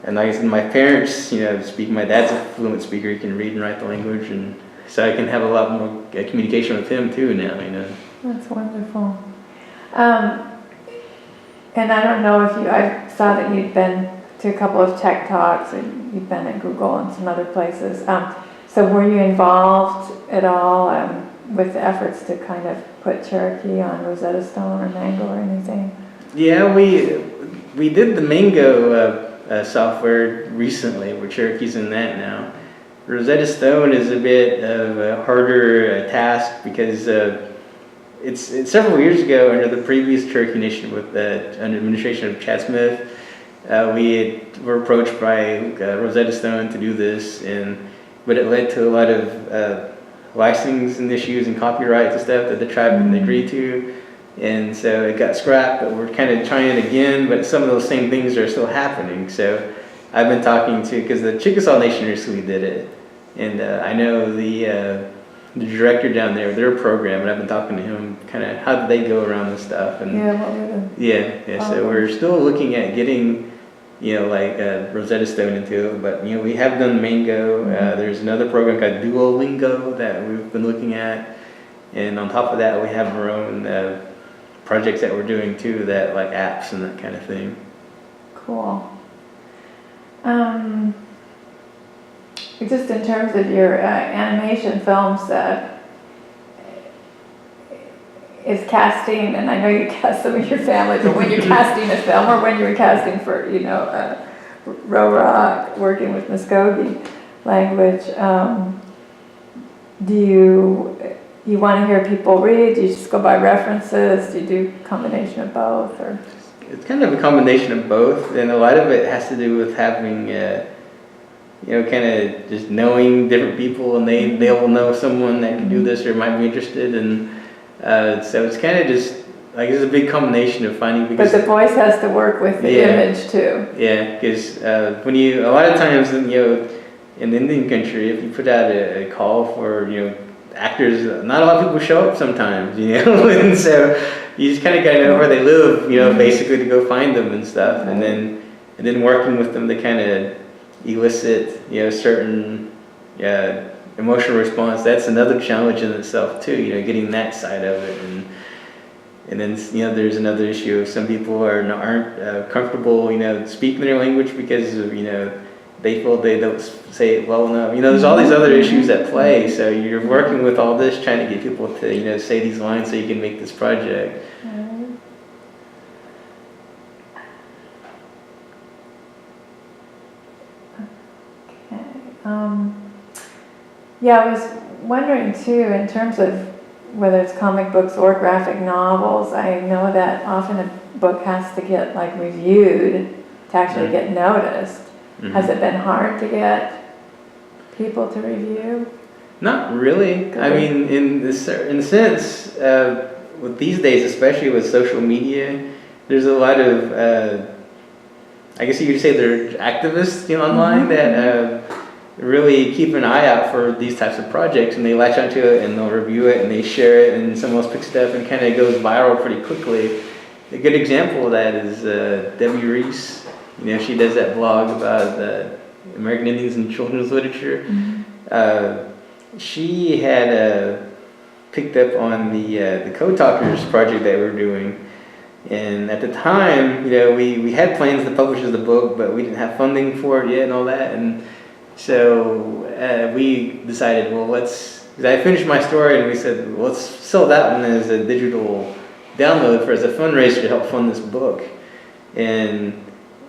And like I said, my parents, speak. My dad's a fluent speaker; he can read and write the language, and so I can have a lot more communication with him too now. That's wonderful. And I don't know if I saw that you'd been to a couple of tech talks, and you've been at Google and some other places. So were you involved at all with the efforts to kind of put Cherokee on Rosetta Stone or Mango or anything? Yeah, we did the Mango software recently, where Cherokee's in that now. Rosetta Stone is a bit of a harder task because it's several years ago, under the previous Cherokee Nation with under administration of Chad Smith, were approached by Rosetta Stone to do this, and but it led to a lot of licensing issues and copyrights and stuff that the tribe didn't agree to. And so it got scrapped, but we're kind of trying it again, but some of those same things are still happening. So I've been talking to, because the Chickasaw Nation recently did it, and I know the director down there, their program, and I've been talking to him, kind of how did they go around this stuff. And so we're still looking at getting, like Rosetta Stone into it, but we have done Mango. There's another program called Duolingo that we've been looking at, and on top of that we have our own projects that we're doing too, that like apps and that kind of thing. Cool. Just in terms of your animation films, is casting, and I know you cast some of your family, but when you're casting a film, or when you were casting for, Rock, working with Muskogee language, do you want to hear people read? Do you just go by references? Do you do a combination of both? Or it's kind of a combination of both, and a lot of it has to do with having, kind of just knowing different people, and they will know someone that can do this or might be interested, and so it's kind of just like it's a big combination of finding. But the voice has to work with the image too. Yeah, because when a lot of times in in Indian country, if you put out a call for actors, not a lot of people show up sometimes, and so you just kind of got to know where they live, basically to go find them and stuff, and then working with them to kind of elicit, certain emotional response. That's another challenge in itself too, getting that side of it, and then there's another issue of some people aren't comfortable, speaking their language because of they feel they don't say it well enough. There's all these other issues at play. So you're working with all this, trying to get people to say these lines so you can make this project. I was wondering too, in terms of whether it's comic books or graphic novels, I know that often a book has to get reviewed to actually get noticed. Has it been hard to get people to review? Not really. I mean, in a sense, with these days, especially with social media, there's a lot of, I guess you could say they're activists online that really keep an eye out for these types of projects, and they latch onto it and they'll review it and they share it, and someone else picks it up and kind of goes viral pretty quickly. A good example of that is Debbie Reese. She does that blog about American Indians and children's literature. She had picked up on the Code Talkers project that we're doing, and at the time, we had plans to publish the book, but we didn't have funding for it yet and all that, and so we decided, well, because I finished my story, and we said, well, let's sell that one as a digital download as a fundraiser to help fund this book. And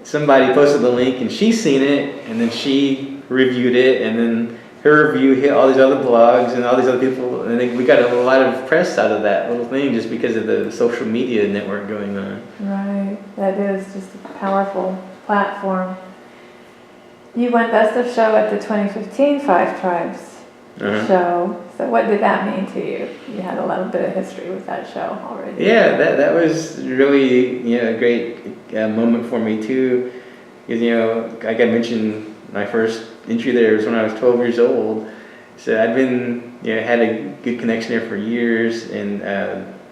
somebody posted the link, and she's seen it, and then she reviewed it, and then her review hit all these other blogs and all these other people, and we got a lot of press out of that little thing just because of the social media network going on. Right, that is just a powerful platform. You won Best of Show at the 2015 Five Tribes show. So what did that mean to you? You had a little bit of history with that show already. Yeah, that was really a great moment for me too. Because like I mentioned, my first entry there was when I was 12 years old. So I've been had a good connection there for years, and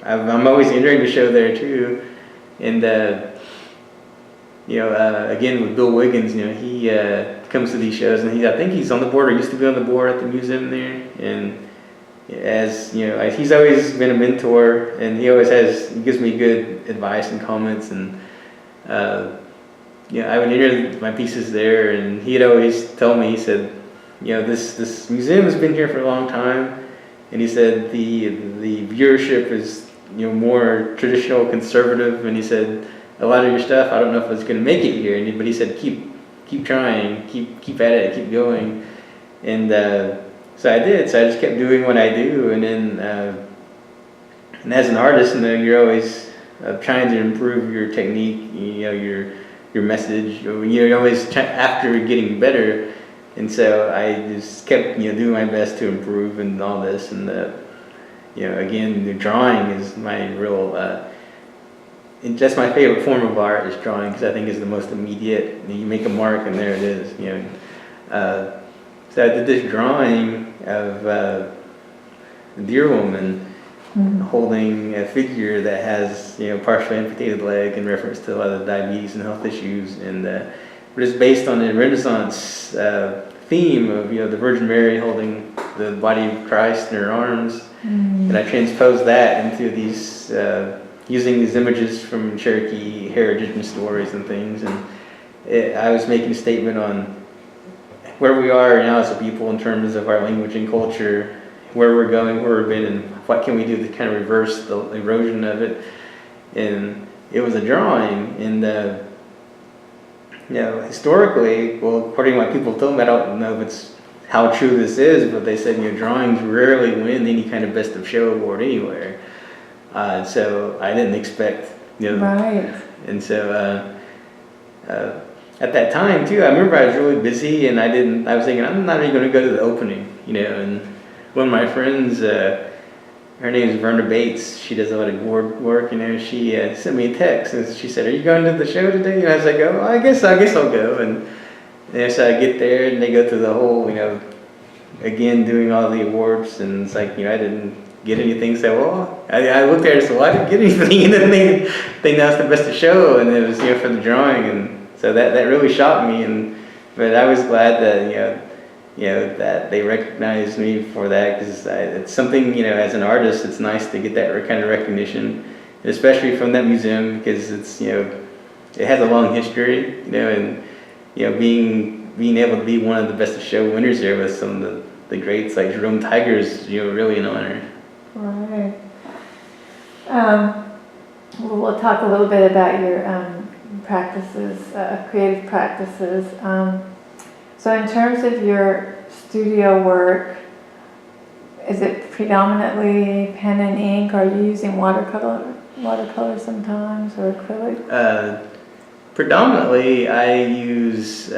I'm always entering the show there too. And again with Bill Wiggins, he comes to these shows, and I think he's on the board, or used to be on the board at the museum there. And as he's always been a mentor, and he gives me good advice and comments, and I would enter my pieces there, and he'd always tell me, he said, this museum has been here for a long time, and he said the viewership is more traditional, conservative, and he said a lot of your stuff, I don't know if it's going to make it here, but he said keep trying, keep at it, keep going, and so I did. So I just kept doing what I do, and then and as an artist, you're always trying to improve your technique, your message. You're always after getting better, And so I just kept, doing my best to improve and all this. And, again, the drawing is my real, that's my favorite form of art is drawing, because I think it's the most immediate. You make a mark and there it is, So I did this drawing of a deer woman holding a figure that has, partially amputated leg in reference to a lot of diabetes and health issues. And but it's based on the Renaissance theme of, the Virgin Mary holding the body of Christ in her arms. And I transposed that into these, using these images from Cherokee heritage and stories and things. And I was making a statement on where we are now as a people in terms of our language and culture, where we're going, where we've been, and what can we do to kind of reverse the erosion of it. And it was a drawing, and historically, well, according to what people told me, I don't know if it's how true this is, but they said drawings rarely win any kind of best of show award anywhere. So I didn't expect, Right. And so at that time too, I remember I was really busy, and I was thinking I'm not even going to go to the opening, And one of my friends, her name is Verna Bates. She does a lot of board work, She sent me a text, and she said, "Are you going to the show today?" And I was like, "Oh, well, I guess I'll go." And so I get there, and they go through the whole, again doing all the awards, and it's like, I didn't get anything. So well, I looked at it, so I didn't get anything, and then they announced the best of show, and it was for the drawing, and so that really shocked me. But I was glad that that they recognized me for that, because it's something, as an artist, it's nice to get that kind of recognition, especially from that museum, because it's it has a long history, and being able to be one of the best of show winners there with some of the greats like Jerome Tiger is really an honor. Right. We'll talk a little bit about your practices, creative practices. So in terms of your studio work, is it predominantly pen and ink? Are you using watercolor sometimes, or acrylic? Predominantly, I use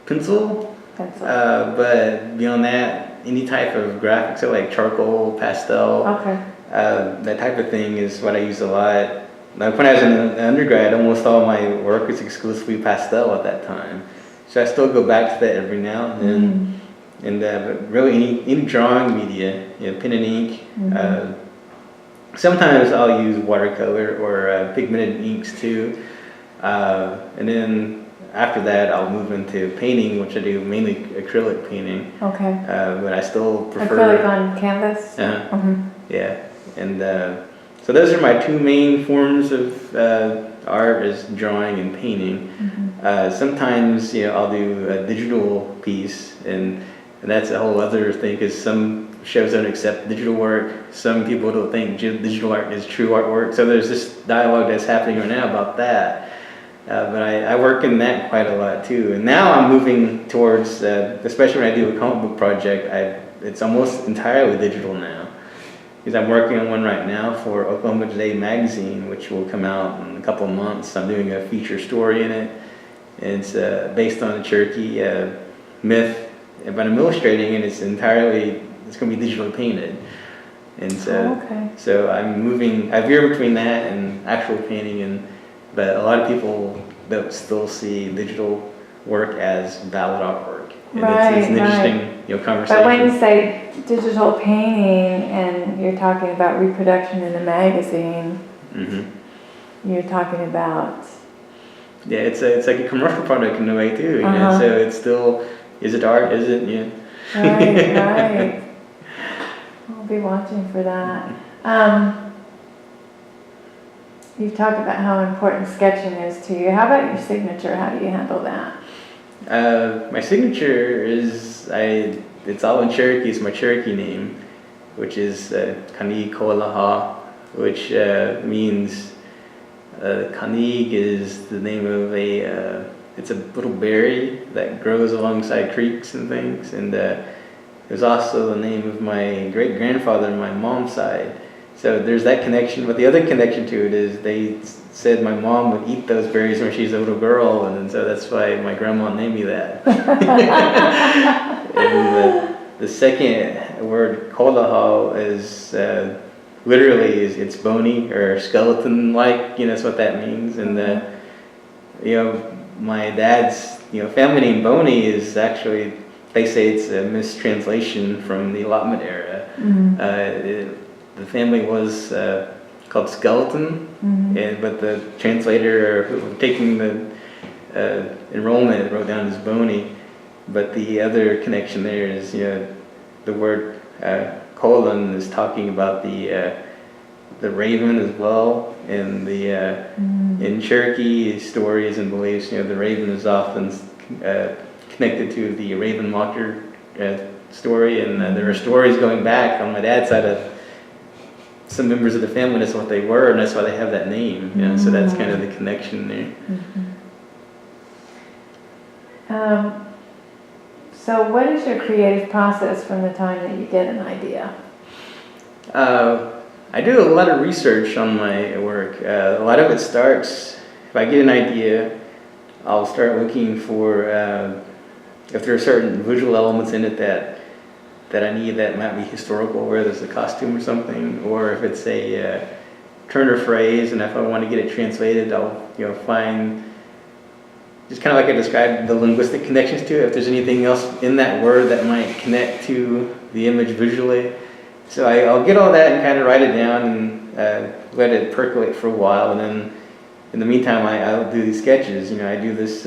pencil. But beyond that, any type of graphics, so like charcoal, pastel, that type of thing is what I use a lot. Like when I was in undergrad, almost all my work was exclusively pastel at that time. So I still go back to that every now and then. And but really any drawing media, pen and ink. Sometimes I'll use watercolor or pigmented inks too. And then after that, I'll move into painting, which I do mainly acrylic painting. Okay. But I still prefer acrylic on canvas. Yeah, and so those are my two main forms of art: is drawing and painting. Sometimes I'll do a digital piece, and that's a whole other thing, because some shows don't accept digital work. Some people don't think digital art is true artwork. So there's this dialogue that's happening right now about that. But I work in that quite a lot too. And now I'm moving towards, especially when I do a comic book project, it's almost entirely digital now. Because I'm working on one right now for Oklahoma Today magazine, which will come out in a couple of months. I'm doing a feature story in it. And it's based on a Cherokee myth, but I'm illustrating, and it's going to be digitally painted. And so I'm moving, I veer between that and actual painting, but a lot of people don't still see digital work as valid artwork. And it's an interesting conversation. But when you say digital painting and you're talking about reproduction in a magazine, you're talking about... Yeah, it's like a commercial product in a way too. So it's still, is it art? Is it? Right. I'll be watching for that. You've talked about how important sketching is to you. How about your signature? How do you handle that? My signature is, it's all in Cherokee. It's my Cherokee name, which is Tahlequah, which means, Kanig is the name of it's a little berry that grows alongside creeks and things. And it was also the name of my great-grandfather on my mom's side. So there's that connection, but the other connection to it is they said my mom would eat those berries when she's a little girl, and so that's why my grandma named me that. And the second word, Tahlequah, is literally it's bony or skeleton-like. That's what that means. And my dad's family name Boney is actually, they say it's a mistranslation from the allotment era. The family was called Skeleton, but the translator taking the enrollment wrote down as Boney. But the other connection there is, the word colon is talking about the raven as well. And in Cherokee stories and beliefs, the raven is often connected to the Raven Mocker story. And there are stories going back on my dad's side of some members of the family. That's what they were, and that's why they have that name. So that's kind of the connection there. So what is your creative process from the time that you get an idea? I do a lot of research on my work. A lot of it starts, if I get an idea, I'll start looking for if there are certain visual elements in it that I need that might be historical, whether it's a costume or something, or if it's a turn or phrase, and if I want to get it translated, I'll find, just kind of like I described, the linguistic connections to it, if there's anything else in that word that might connect to the image visually. So I'll get all that and kind of write it down and let it percolate for a while, and then in the meantime I'll do these sketches. I do this,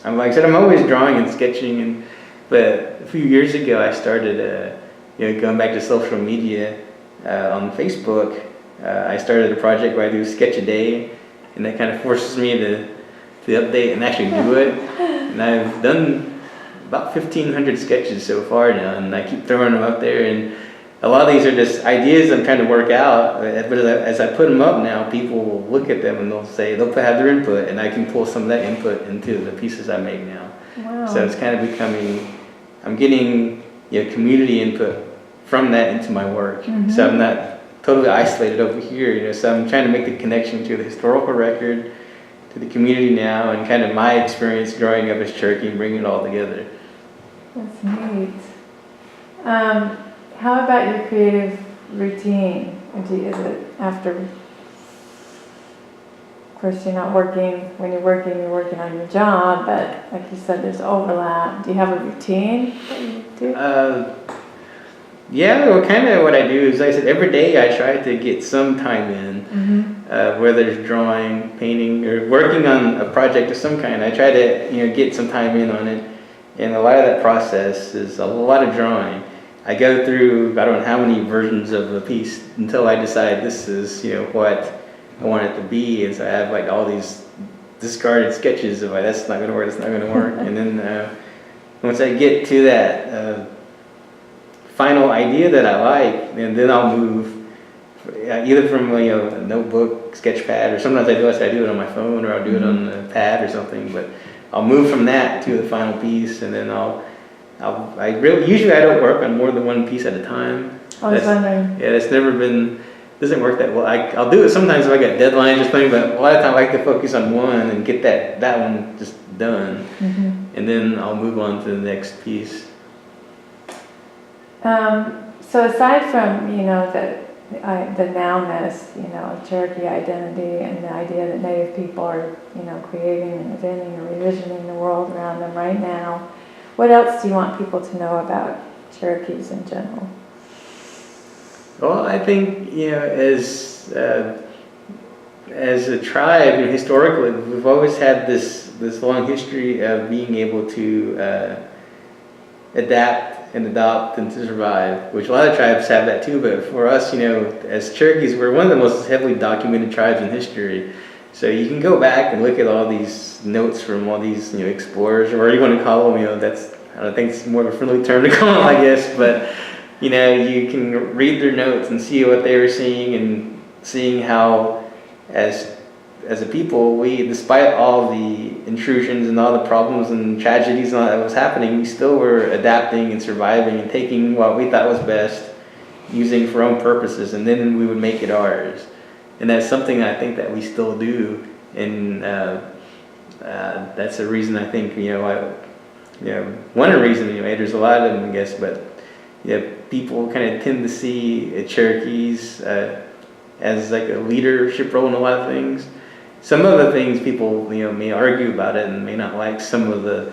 like I said, I'm always drawing and sketching, but a few years ago I started going back to social media on Facebook. I started a project where I do a sketch a day, and that kind of forces me to update and actually do it. And I've done about 1,500 sketches so far now, and I keep throwing them up there. And a lot of these are just ideas I'm trying to work out. But as I put them up now, people will look at them and they'll have their input, and I can pull some of that input into the pieces I make now. Wow. So it's kind of becoming, I'm getting community input from that into my work. So I'm not totally isolated over here. So I'm trying to make the connection to the historical record, to the community now, and kind of my experience growing up as Cherokee and bringing it all together. That's neat. How about your creative routine? Is it after, of course you're not working, when you're working on your job, but like you said, there's overlap. Do you have a routine that you do? Yeah, well, kind of what I do is, like I said, every day I try to get some time in, whether it's drawing, painting, or working on a project of some kind. I try to get some time in on it, and a lot of that process is a lot of drawing. I go through, I don't know how many versions of a piece until I decide this is what I want it to be, and so I have like all these discarded sketches of like, that's not going to work, that's not going to work, and then once I get to that final idea that I like, and then I'll move either from a notebook, sketch pad, or sometimes I do it on my phone, or I'll do it on a pad or something. But I'll move from that to the final piece, and then usually I don't work on more than one piece at a time. I was wondering. Yeah, that's never been, doesn't work that well. I'll do it sometimes if I got deadlines or something, but a lot of times I like to focus on one and get that one just done, and then I'll move on to the next piece. So aside from, the nowness, Cherokee identity and the idea that Native people are, creating and inventing and revisioning the world around them right now, what else do you want people to know about Cherokees in general? Well, I think, as a tribe, historically, we've always had this long history of being able to adapt and adopt and to survive, which a lot of tribes have that too, but for us, as Cherokees, we're one of the most heavily documented tribes in history. So you can go back and look at all these notes from all these, explorers, or whatever you want to call them, I don't think it's more of a friendly term to call them, I guess, but, you can read their notes and see what they were seeing, and seeing how, as a people, we, despite all the intrusions and all the problems and tragedies and all that was happening, we still were adapting and surviving and taking what we thought was best, using for our own purposes, and then we would make it ours. and that's something I think that we still do, and that's a reason I think one of the reasons there's a lot of them, I guess, but people kind of tend to see Cherokees as like a leadership role in a lot of things. Some of the things people may argue about it and may not like. Some of the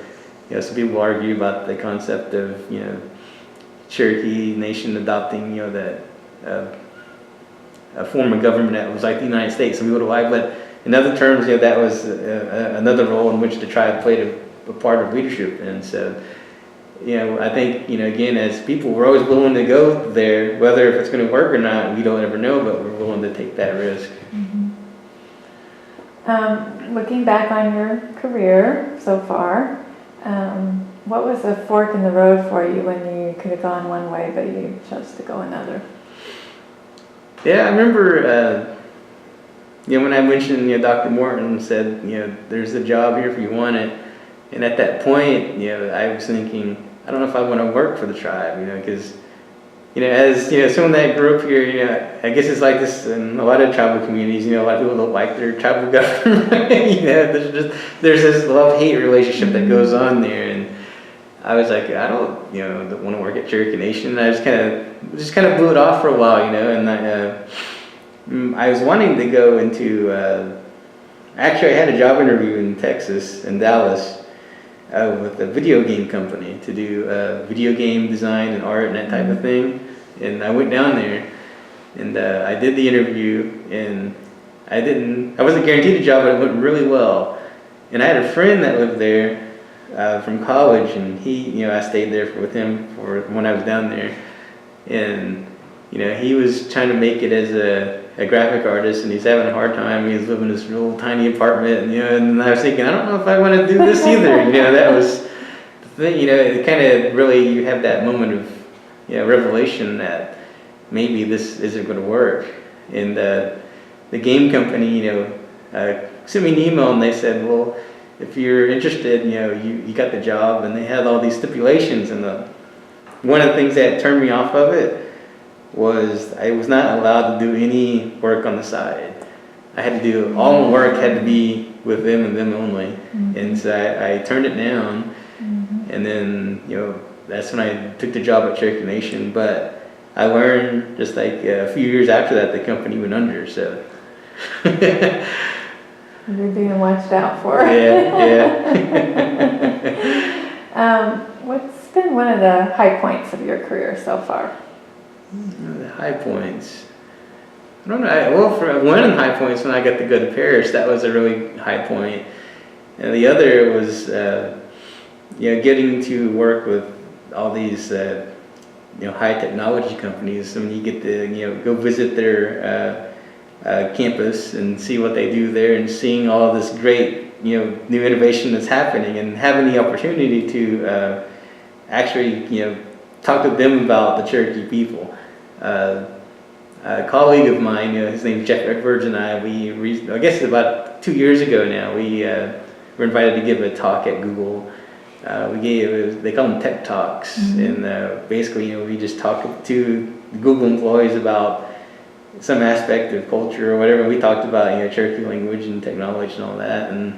some people argue about the concept of Cherokee Nation adopting that a form of government that was like the United States. Some people don't like, but in other terms, that was another role in which the tribe played a part of leadership. And so, I think again, as people, we're always willing to go there, whether if it's going to work or not, we don't ever know, but we're willing to take that risk. Looking back on your career so far, what was the fork in the road for you when you could have gone one way but you chose to go another? Yeah, I remember when I mentioned Dr. Morton said there's a job here if you want it, and at that point I was thinking, I don't know if I want to work for the tribe, because as someone that grew up here, I guess it's like this in a lot of tribal communities. A lot of people don't like their tribal government. There's this love-hate relationship that goes on there, and I was like, I don't want to work at Cherokee Nation. And I just kind of blew it off for a while, and I was wanting to go into. Actually, I had a job interview in Texas, in Dallas, with a video game company to do video game design and art and that type of thing. And I went down there, and I did the interview, and I wasn't guaranteed a job, but it went really well. And I had a friend that lived there from college, and I stayed there with him for when I was down there, and he was trying to make it as a graphic artist, and he's having a hard time. He was living in this real tiny apartment, and I was thinking, I don't know if I want to do this either. That was the thing. It kind of really, you have that moment of revelation that maybe this isn't going to work. And the game company sent me an email, and they said, well, if you're interested, you got the job, and they had all these stipulations, and one of the things that turned me off of it was I was not allowed to do any work on the side. I had to do all my work had to be with them and them only. And so I turned it down, and then that's when I took the job at Cherokee Nation. But I learned just like a few years after that the company went under. So you're being watched out for. Yeah. What's been one of the high points of your career so far? The high points. I don't know. For one of the high points when I got to go to Paris, that was a really high point. And the other was, getting to work with all these, high technology companies. When you get to, go visit their campus and see what they do there, and seeing all this great, new innovation that's happening, and having the opportunity to actually, talk to them about the Cherokee people. A colleague of mine, his name is Jeff Edwards, and I guess about 2 years ago now, we were invited to give a talk at Google. They call them tech talks, and basically, we just talked to Google employees about some aspect of culture or whatever. We talked about Cherokee language and technology and all that, and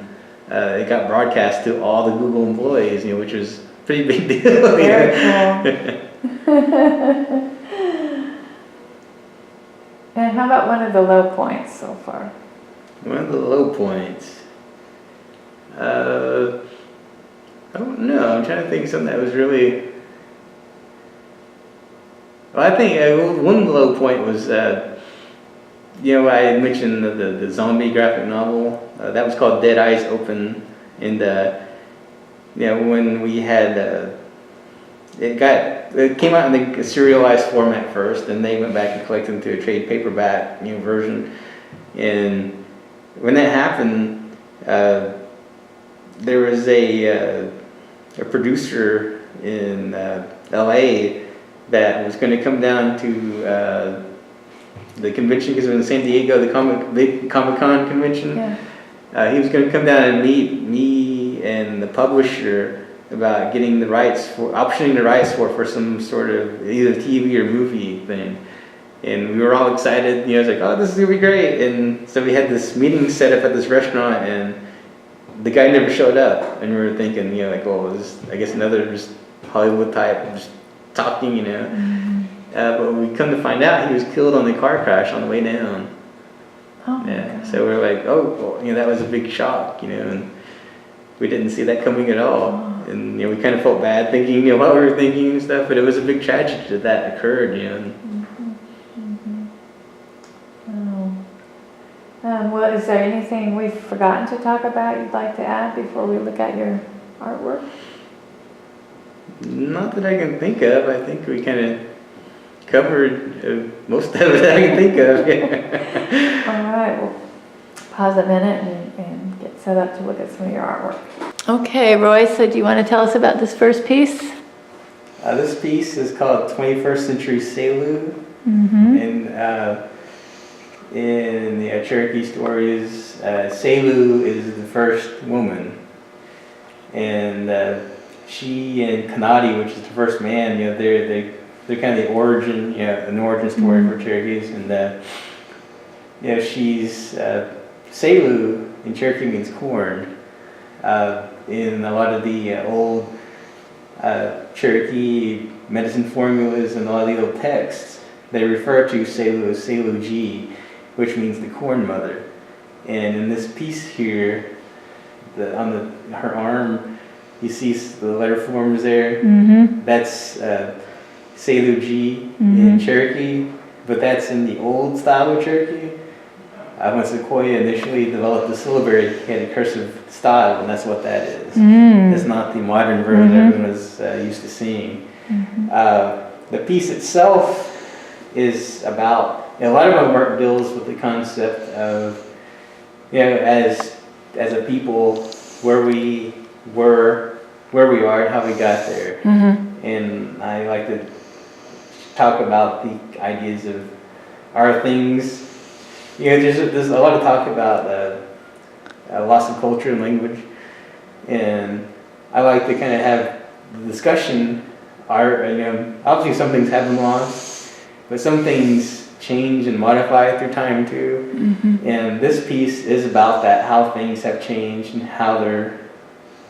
it got broadcast to all the Google employees, which was a pretty big deal. Very cool. And how about one of the low points so far? One of the low points. I don't know. I'm trying to think of something that was really. Well, I think one low point was, I had mentioned the zombie graphic novel. That was called Dead Eyes Open, and when we had. It came out in the serialized format first, and they went back and collected them to a trade paperback version. And when that happened, there was a producer in LA that was going to come down to the convention, because it was in San Diego, the big Comic-Con convention. Yeah. He was going to come down and meet me and the publisher about getting optioning the rights for some sort of either TV or movie thing. And we were all excited, you know, it's like, oh, this is gonna be great. And so we had this meeting set up at this restaurant, and the guy never showed up. And we were thinking, you know, like, well, this, I guess another just Hollywood type, just talking, you know. But we come to find out he was killed on the car crash on the way down. Oh, Yeah. So we're like, oh, well, you know, that was a big shock, you know, and we didn't see that coming at all. And, you know, we kind of felt bad thinking, you know, what we were thinking and stuff, but it was a big tragedy that occurred, you know. And, well, is there anything we've forgotten to talk about you'd like to add before we look at your artwork? not that I can think of. I think we kind of covered most of it I can think of. All right, we'll pause a minute and get set up to look at some of your artwork. Okay, Roy, so do you want to tell us about this first piece? This piece is called 21st Century Selu. And in the Cherokee stories, Selu is the first woman. And she and Kanadi, which is the first man, you know, they're kind of the origin, you know, an origin story for Cherokees. And you know, she's Selu in Cherokee means corn. In a lot of the old Cherokee medicine formulas and a lot of the old texts, they refer to Selu as Selu-G, which means the corn mother. And in this piece here, on her arm, you see the letter forms there. That's Selu-G in Cherokee, but that's in the old style of Cherokee. When Sequoyah initially developed the syllabary, it had a cursive style, and that's what that is. It's not the modern version everyone was used to seeing. The piece itself is about, you know, a lot of my work deals with the concept of, you know, as a people, where we were, where we are, and how we got there. And I like to talk about the ideas of our things. You know, there's a lot of talk about loss of culture and language, and I like to kind of have the discussion. You know, obviously some things have been lost, but some things change and modify through time too. And this piece is about that, how things have changed and how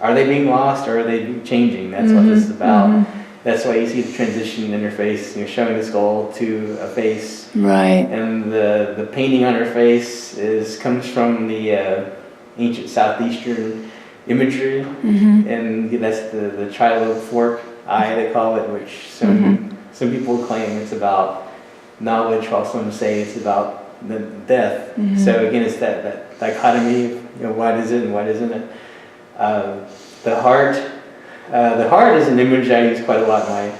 are they being lost or are they changing? That's what this is about. That's why you see the transition interface, you know, showing the skull to a face. Right. And the painting on her face comes from the ancient southeastern imagery, and that's the trilobe fork eye, they call it, which some people claim it's about knowledge, while some say it's about the death. So again, it's that dichotomy of, you know, what is it and what isn't it. The heart is an image I use quite a lot in my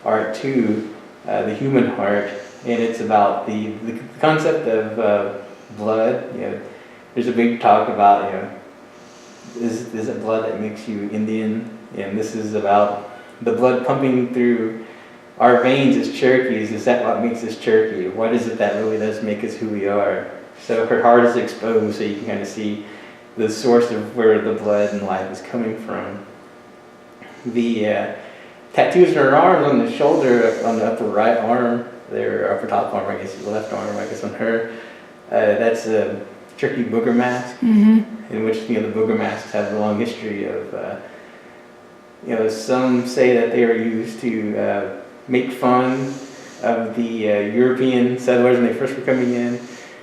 art too, the human heart, and it's about the concept of blood. You know, there's a big talk about, you know, is it blood that makes you Indian? And this is about the blood pumping through our veins as Cherokees. Is that what makes us Cherokee? What is it that really does make us who we are? So her heart is exposed, so you can kind of see the source of where the blood and life is coming from. The tattoos on her arms, on the shoulder, on the upper right arm, their upper top arm, I guess, the left arm, I guess, on her, that's a Cherokee booger mask, in which, you know, the booger masks have a long history of, you know, some say that they were used to make fun of the European settlers when they first were coming in.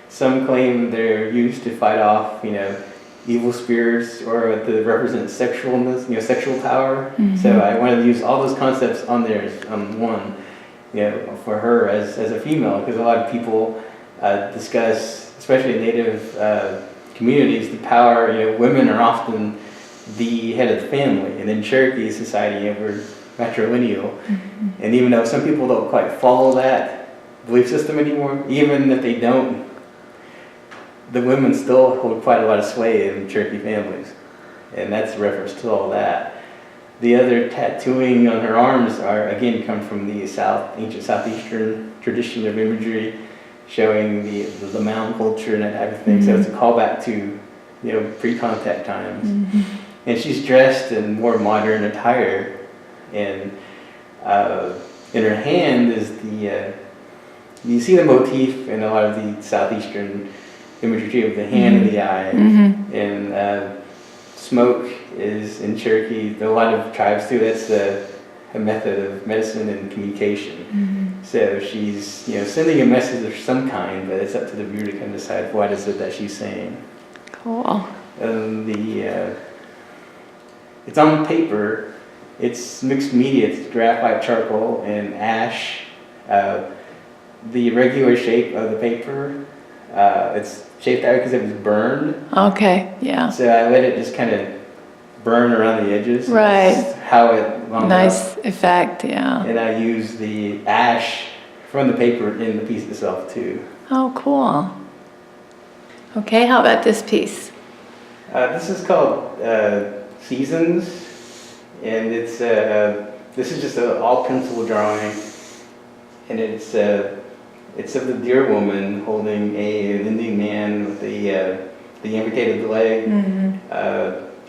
Some claim they're used to fight off, you know, evil spirits or to represent sexualness, you know, sexual power. So I wanted to use all those concepts on there as one, you know, for her as a female, because a lot of people discuss, especially in Native communities, the power. You know, women are often the head of the family, and in Cherokee society, you know, we're matrilineal, and even though some people don't quite follow that belief system anymore, even if they don't, the women still hold quite a lot of sway in Cherokee families, and that's a reference to all that. The other tattooing on her arms come from the ancient southeastern tradition of imagery, showing the mound culture and that type of thing. So it's a callback to, you know, pre-contact times. And she's dressed in more modern attire, and in her hand is you see the motif in a lot of the southeastern imagery of the hand and the eye. And smoke is in Cherokee, there are a lot of tribes too, that's a method of medicine and communication. So she's sending a message of some kind, but it's up to the viewer to kind of decide what is it that she's saying. Cool. It's on paper. It's mixed media. It's graphite, charcoal, and ash. The irregular shape of the paper, it's shaped out because it was burned. Okay, yeah. So I let it just kind of burn around the edges. Right. That's how it wound Nice up. effect, yeah. And I use the ash from the paper in the piece itself too. Oh, cool. Okay, how about this piece? This is called Seasons, and it's this is just an all pencil drawing, and it's of the deer woman holding an Indian man with the amputated leg.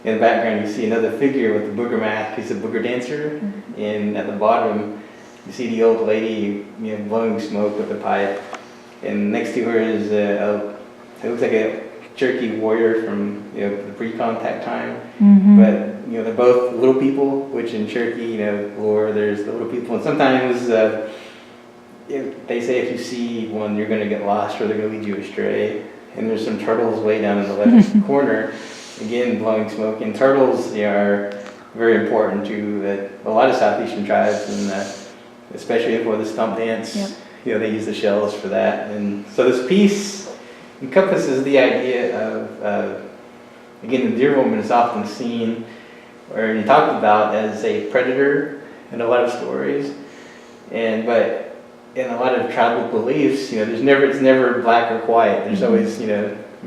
In the background, you see another figure with the booger mask. He's a booger dancer, and at the bottom, you see the old lady, blowing smoke with a pipe, and next to her is it looks like a Cherokee warrior from the pre-contact time. But they're both little people, which in Cherokee lore there's the little people, and sometimes they say if you see one you're going to get lost or they're going to lead you astray. And there's some turtles way down in the left corner, again blowing smoke. And turtles are very important to a lot of southeastern tribes, and especially for the stump dance. They use the shells for that. And so this piece encompasses the idea of, again, the deer woman is often seen or talked about as a predator in a lot of stories, but in a lot of tribal beliefs, it's never black or white. There's always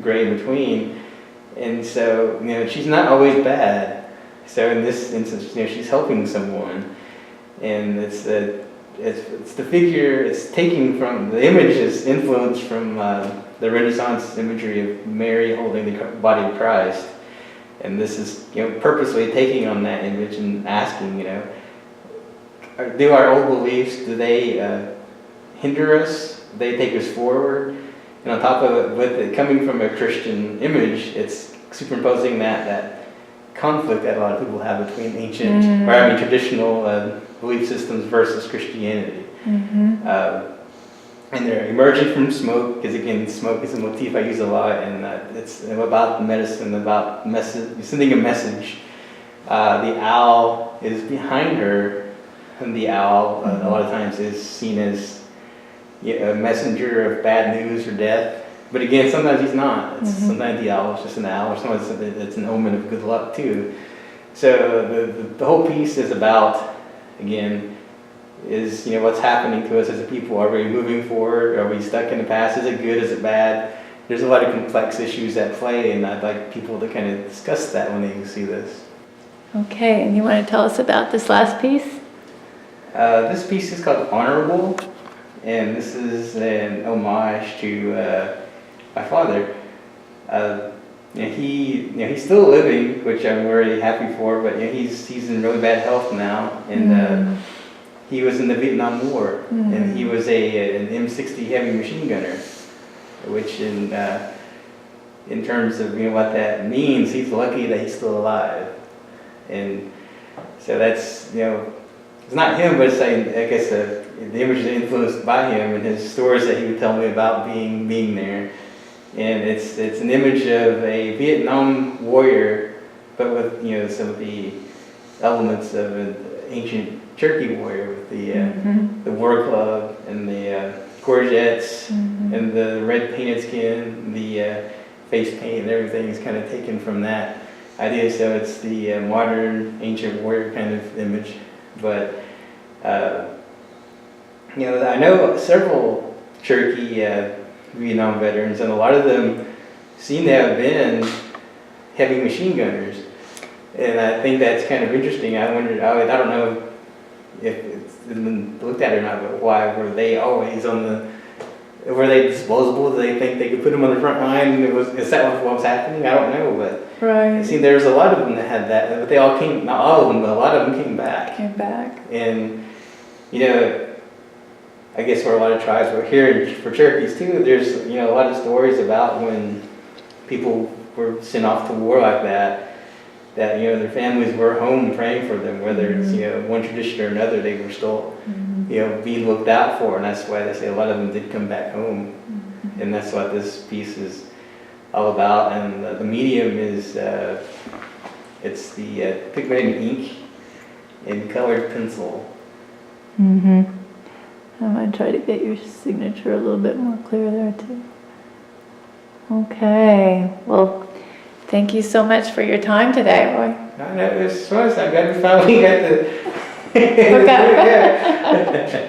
gray in between, and so she's not always bad. So in this instance, she's helping someone, and it's the figure. It's taking from the image is influenced from the Renaissance imagery of Mary holding the body of Christ, and this is purposely taking on that image and asking, do our old beliefs, do they hinder us? Do they take us forward? And on top of it, with it coming from a Christian image, it's superimposing that conflict that a lot of people have between traditional belief systems versus Christianity. And they're emerging from smoke, because again, smoke is a motif I use a lot, and it's about the medicine, about sending a message. The owl is behind her, and the owl a lot of times is seen as a messenger of bad news or death. But again, sometimes he's not. Sometimes the owl is just an owl, or sometimes it's an omen of good luck too. So the whole piece is about, again, is what's happening to us as a people. Are we moving forward? Are we stuck in the past? Is it good? Is it bad? There's a lot of complex issues at play, and I'd like people to kind of discuss that when they see this. Okay, and you want to tell us about this last piece? This piece is called Honorable, and this is an homage to my father. He's still living, which I'm very happy for, but he's in really bad health now, and he was in the Vietnam War, and he was an M60 heavy machine gunner, which in terms of what that means, he's lucky that he's still alive. And so that's it's not him, but it's I guess the image is influenced by him and his stories that he would tell me about being there. And it's an image of a Vietnam warrior, but with some of the elements of an ancient Cherokee warrior, with the war club and the courgettes and the red painted skin, the face paint and everything is kind of taken from that idea. So it's the modern ancient warrior kind of image. But I know several Cherokee Vietnam veterans, and a lot of them seem to have been heavy machine gunners, and I think that's kind of interesting. I wondered, I don't know if it's been looked at or not, but why were they always were they disposable? Did they think they could put them on the front line? Is that what was happening? I don't know, but it seemed there was a lot of them that had that, but they all came, not all of them, but a lot of them came back. Came back. And I guess where a lot of tribes were here for Cherokees too, there's, you know, a lot of stories about when people were sent off to war like that, you know, their families were home praying for them, whether it's, you know, one tradition or another, they were still, you know, being looked out for, and that's why they say a lot of them did come back home. And that's what this piece is all about. And the medium is, it's the pigmented ink and colored pencil. I'm going to try to get your signature a little bit more clear there too. Okay, well, thank you so much for your time today, Roy. I know, it was fun. I'm glad we finally got to Okay. yeah.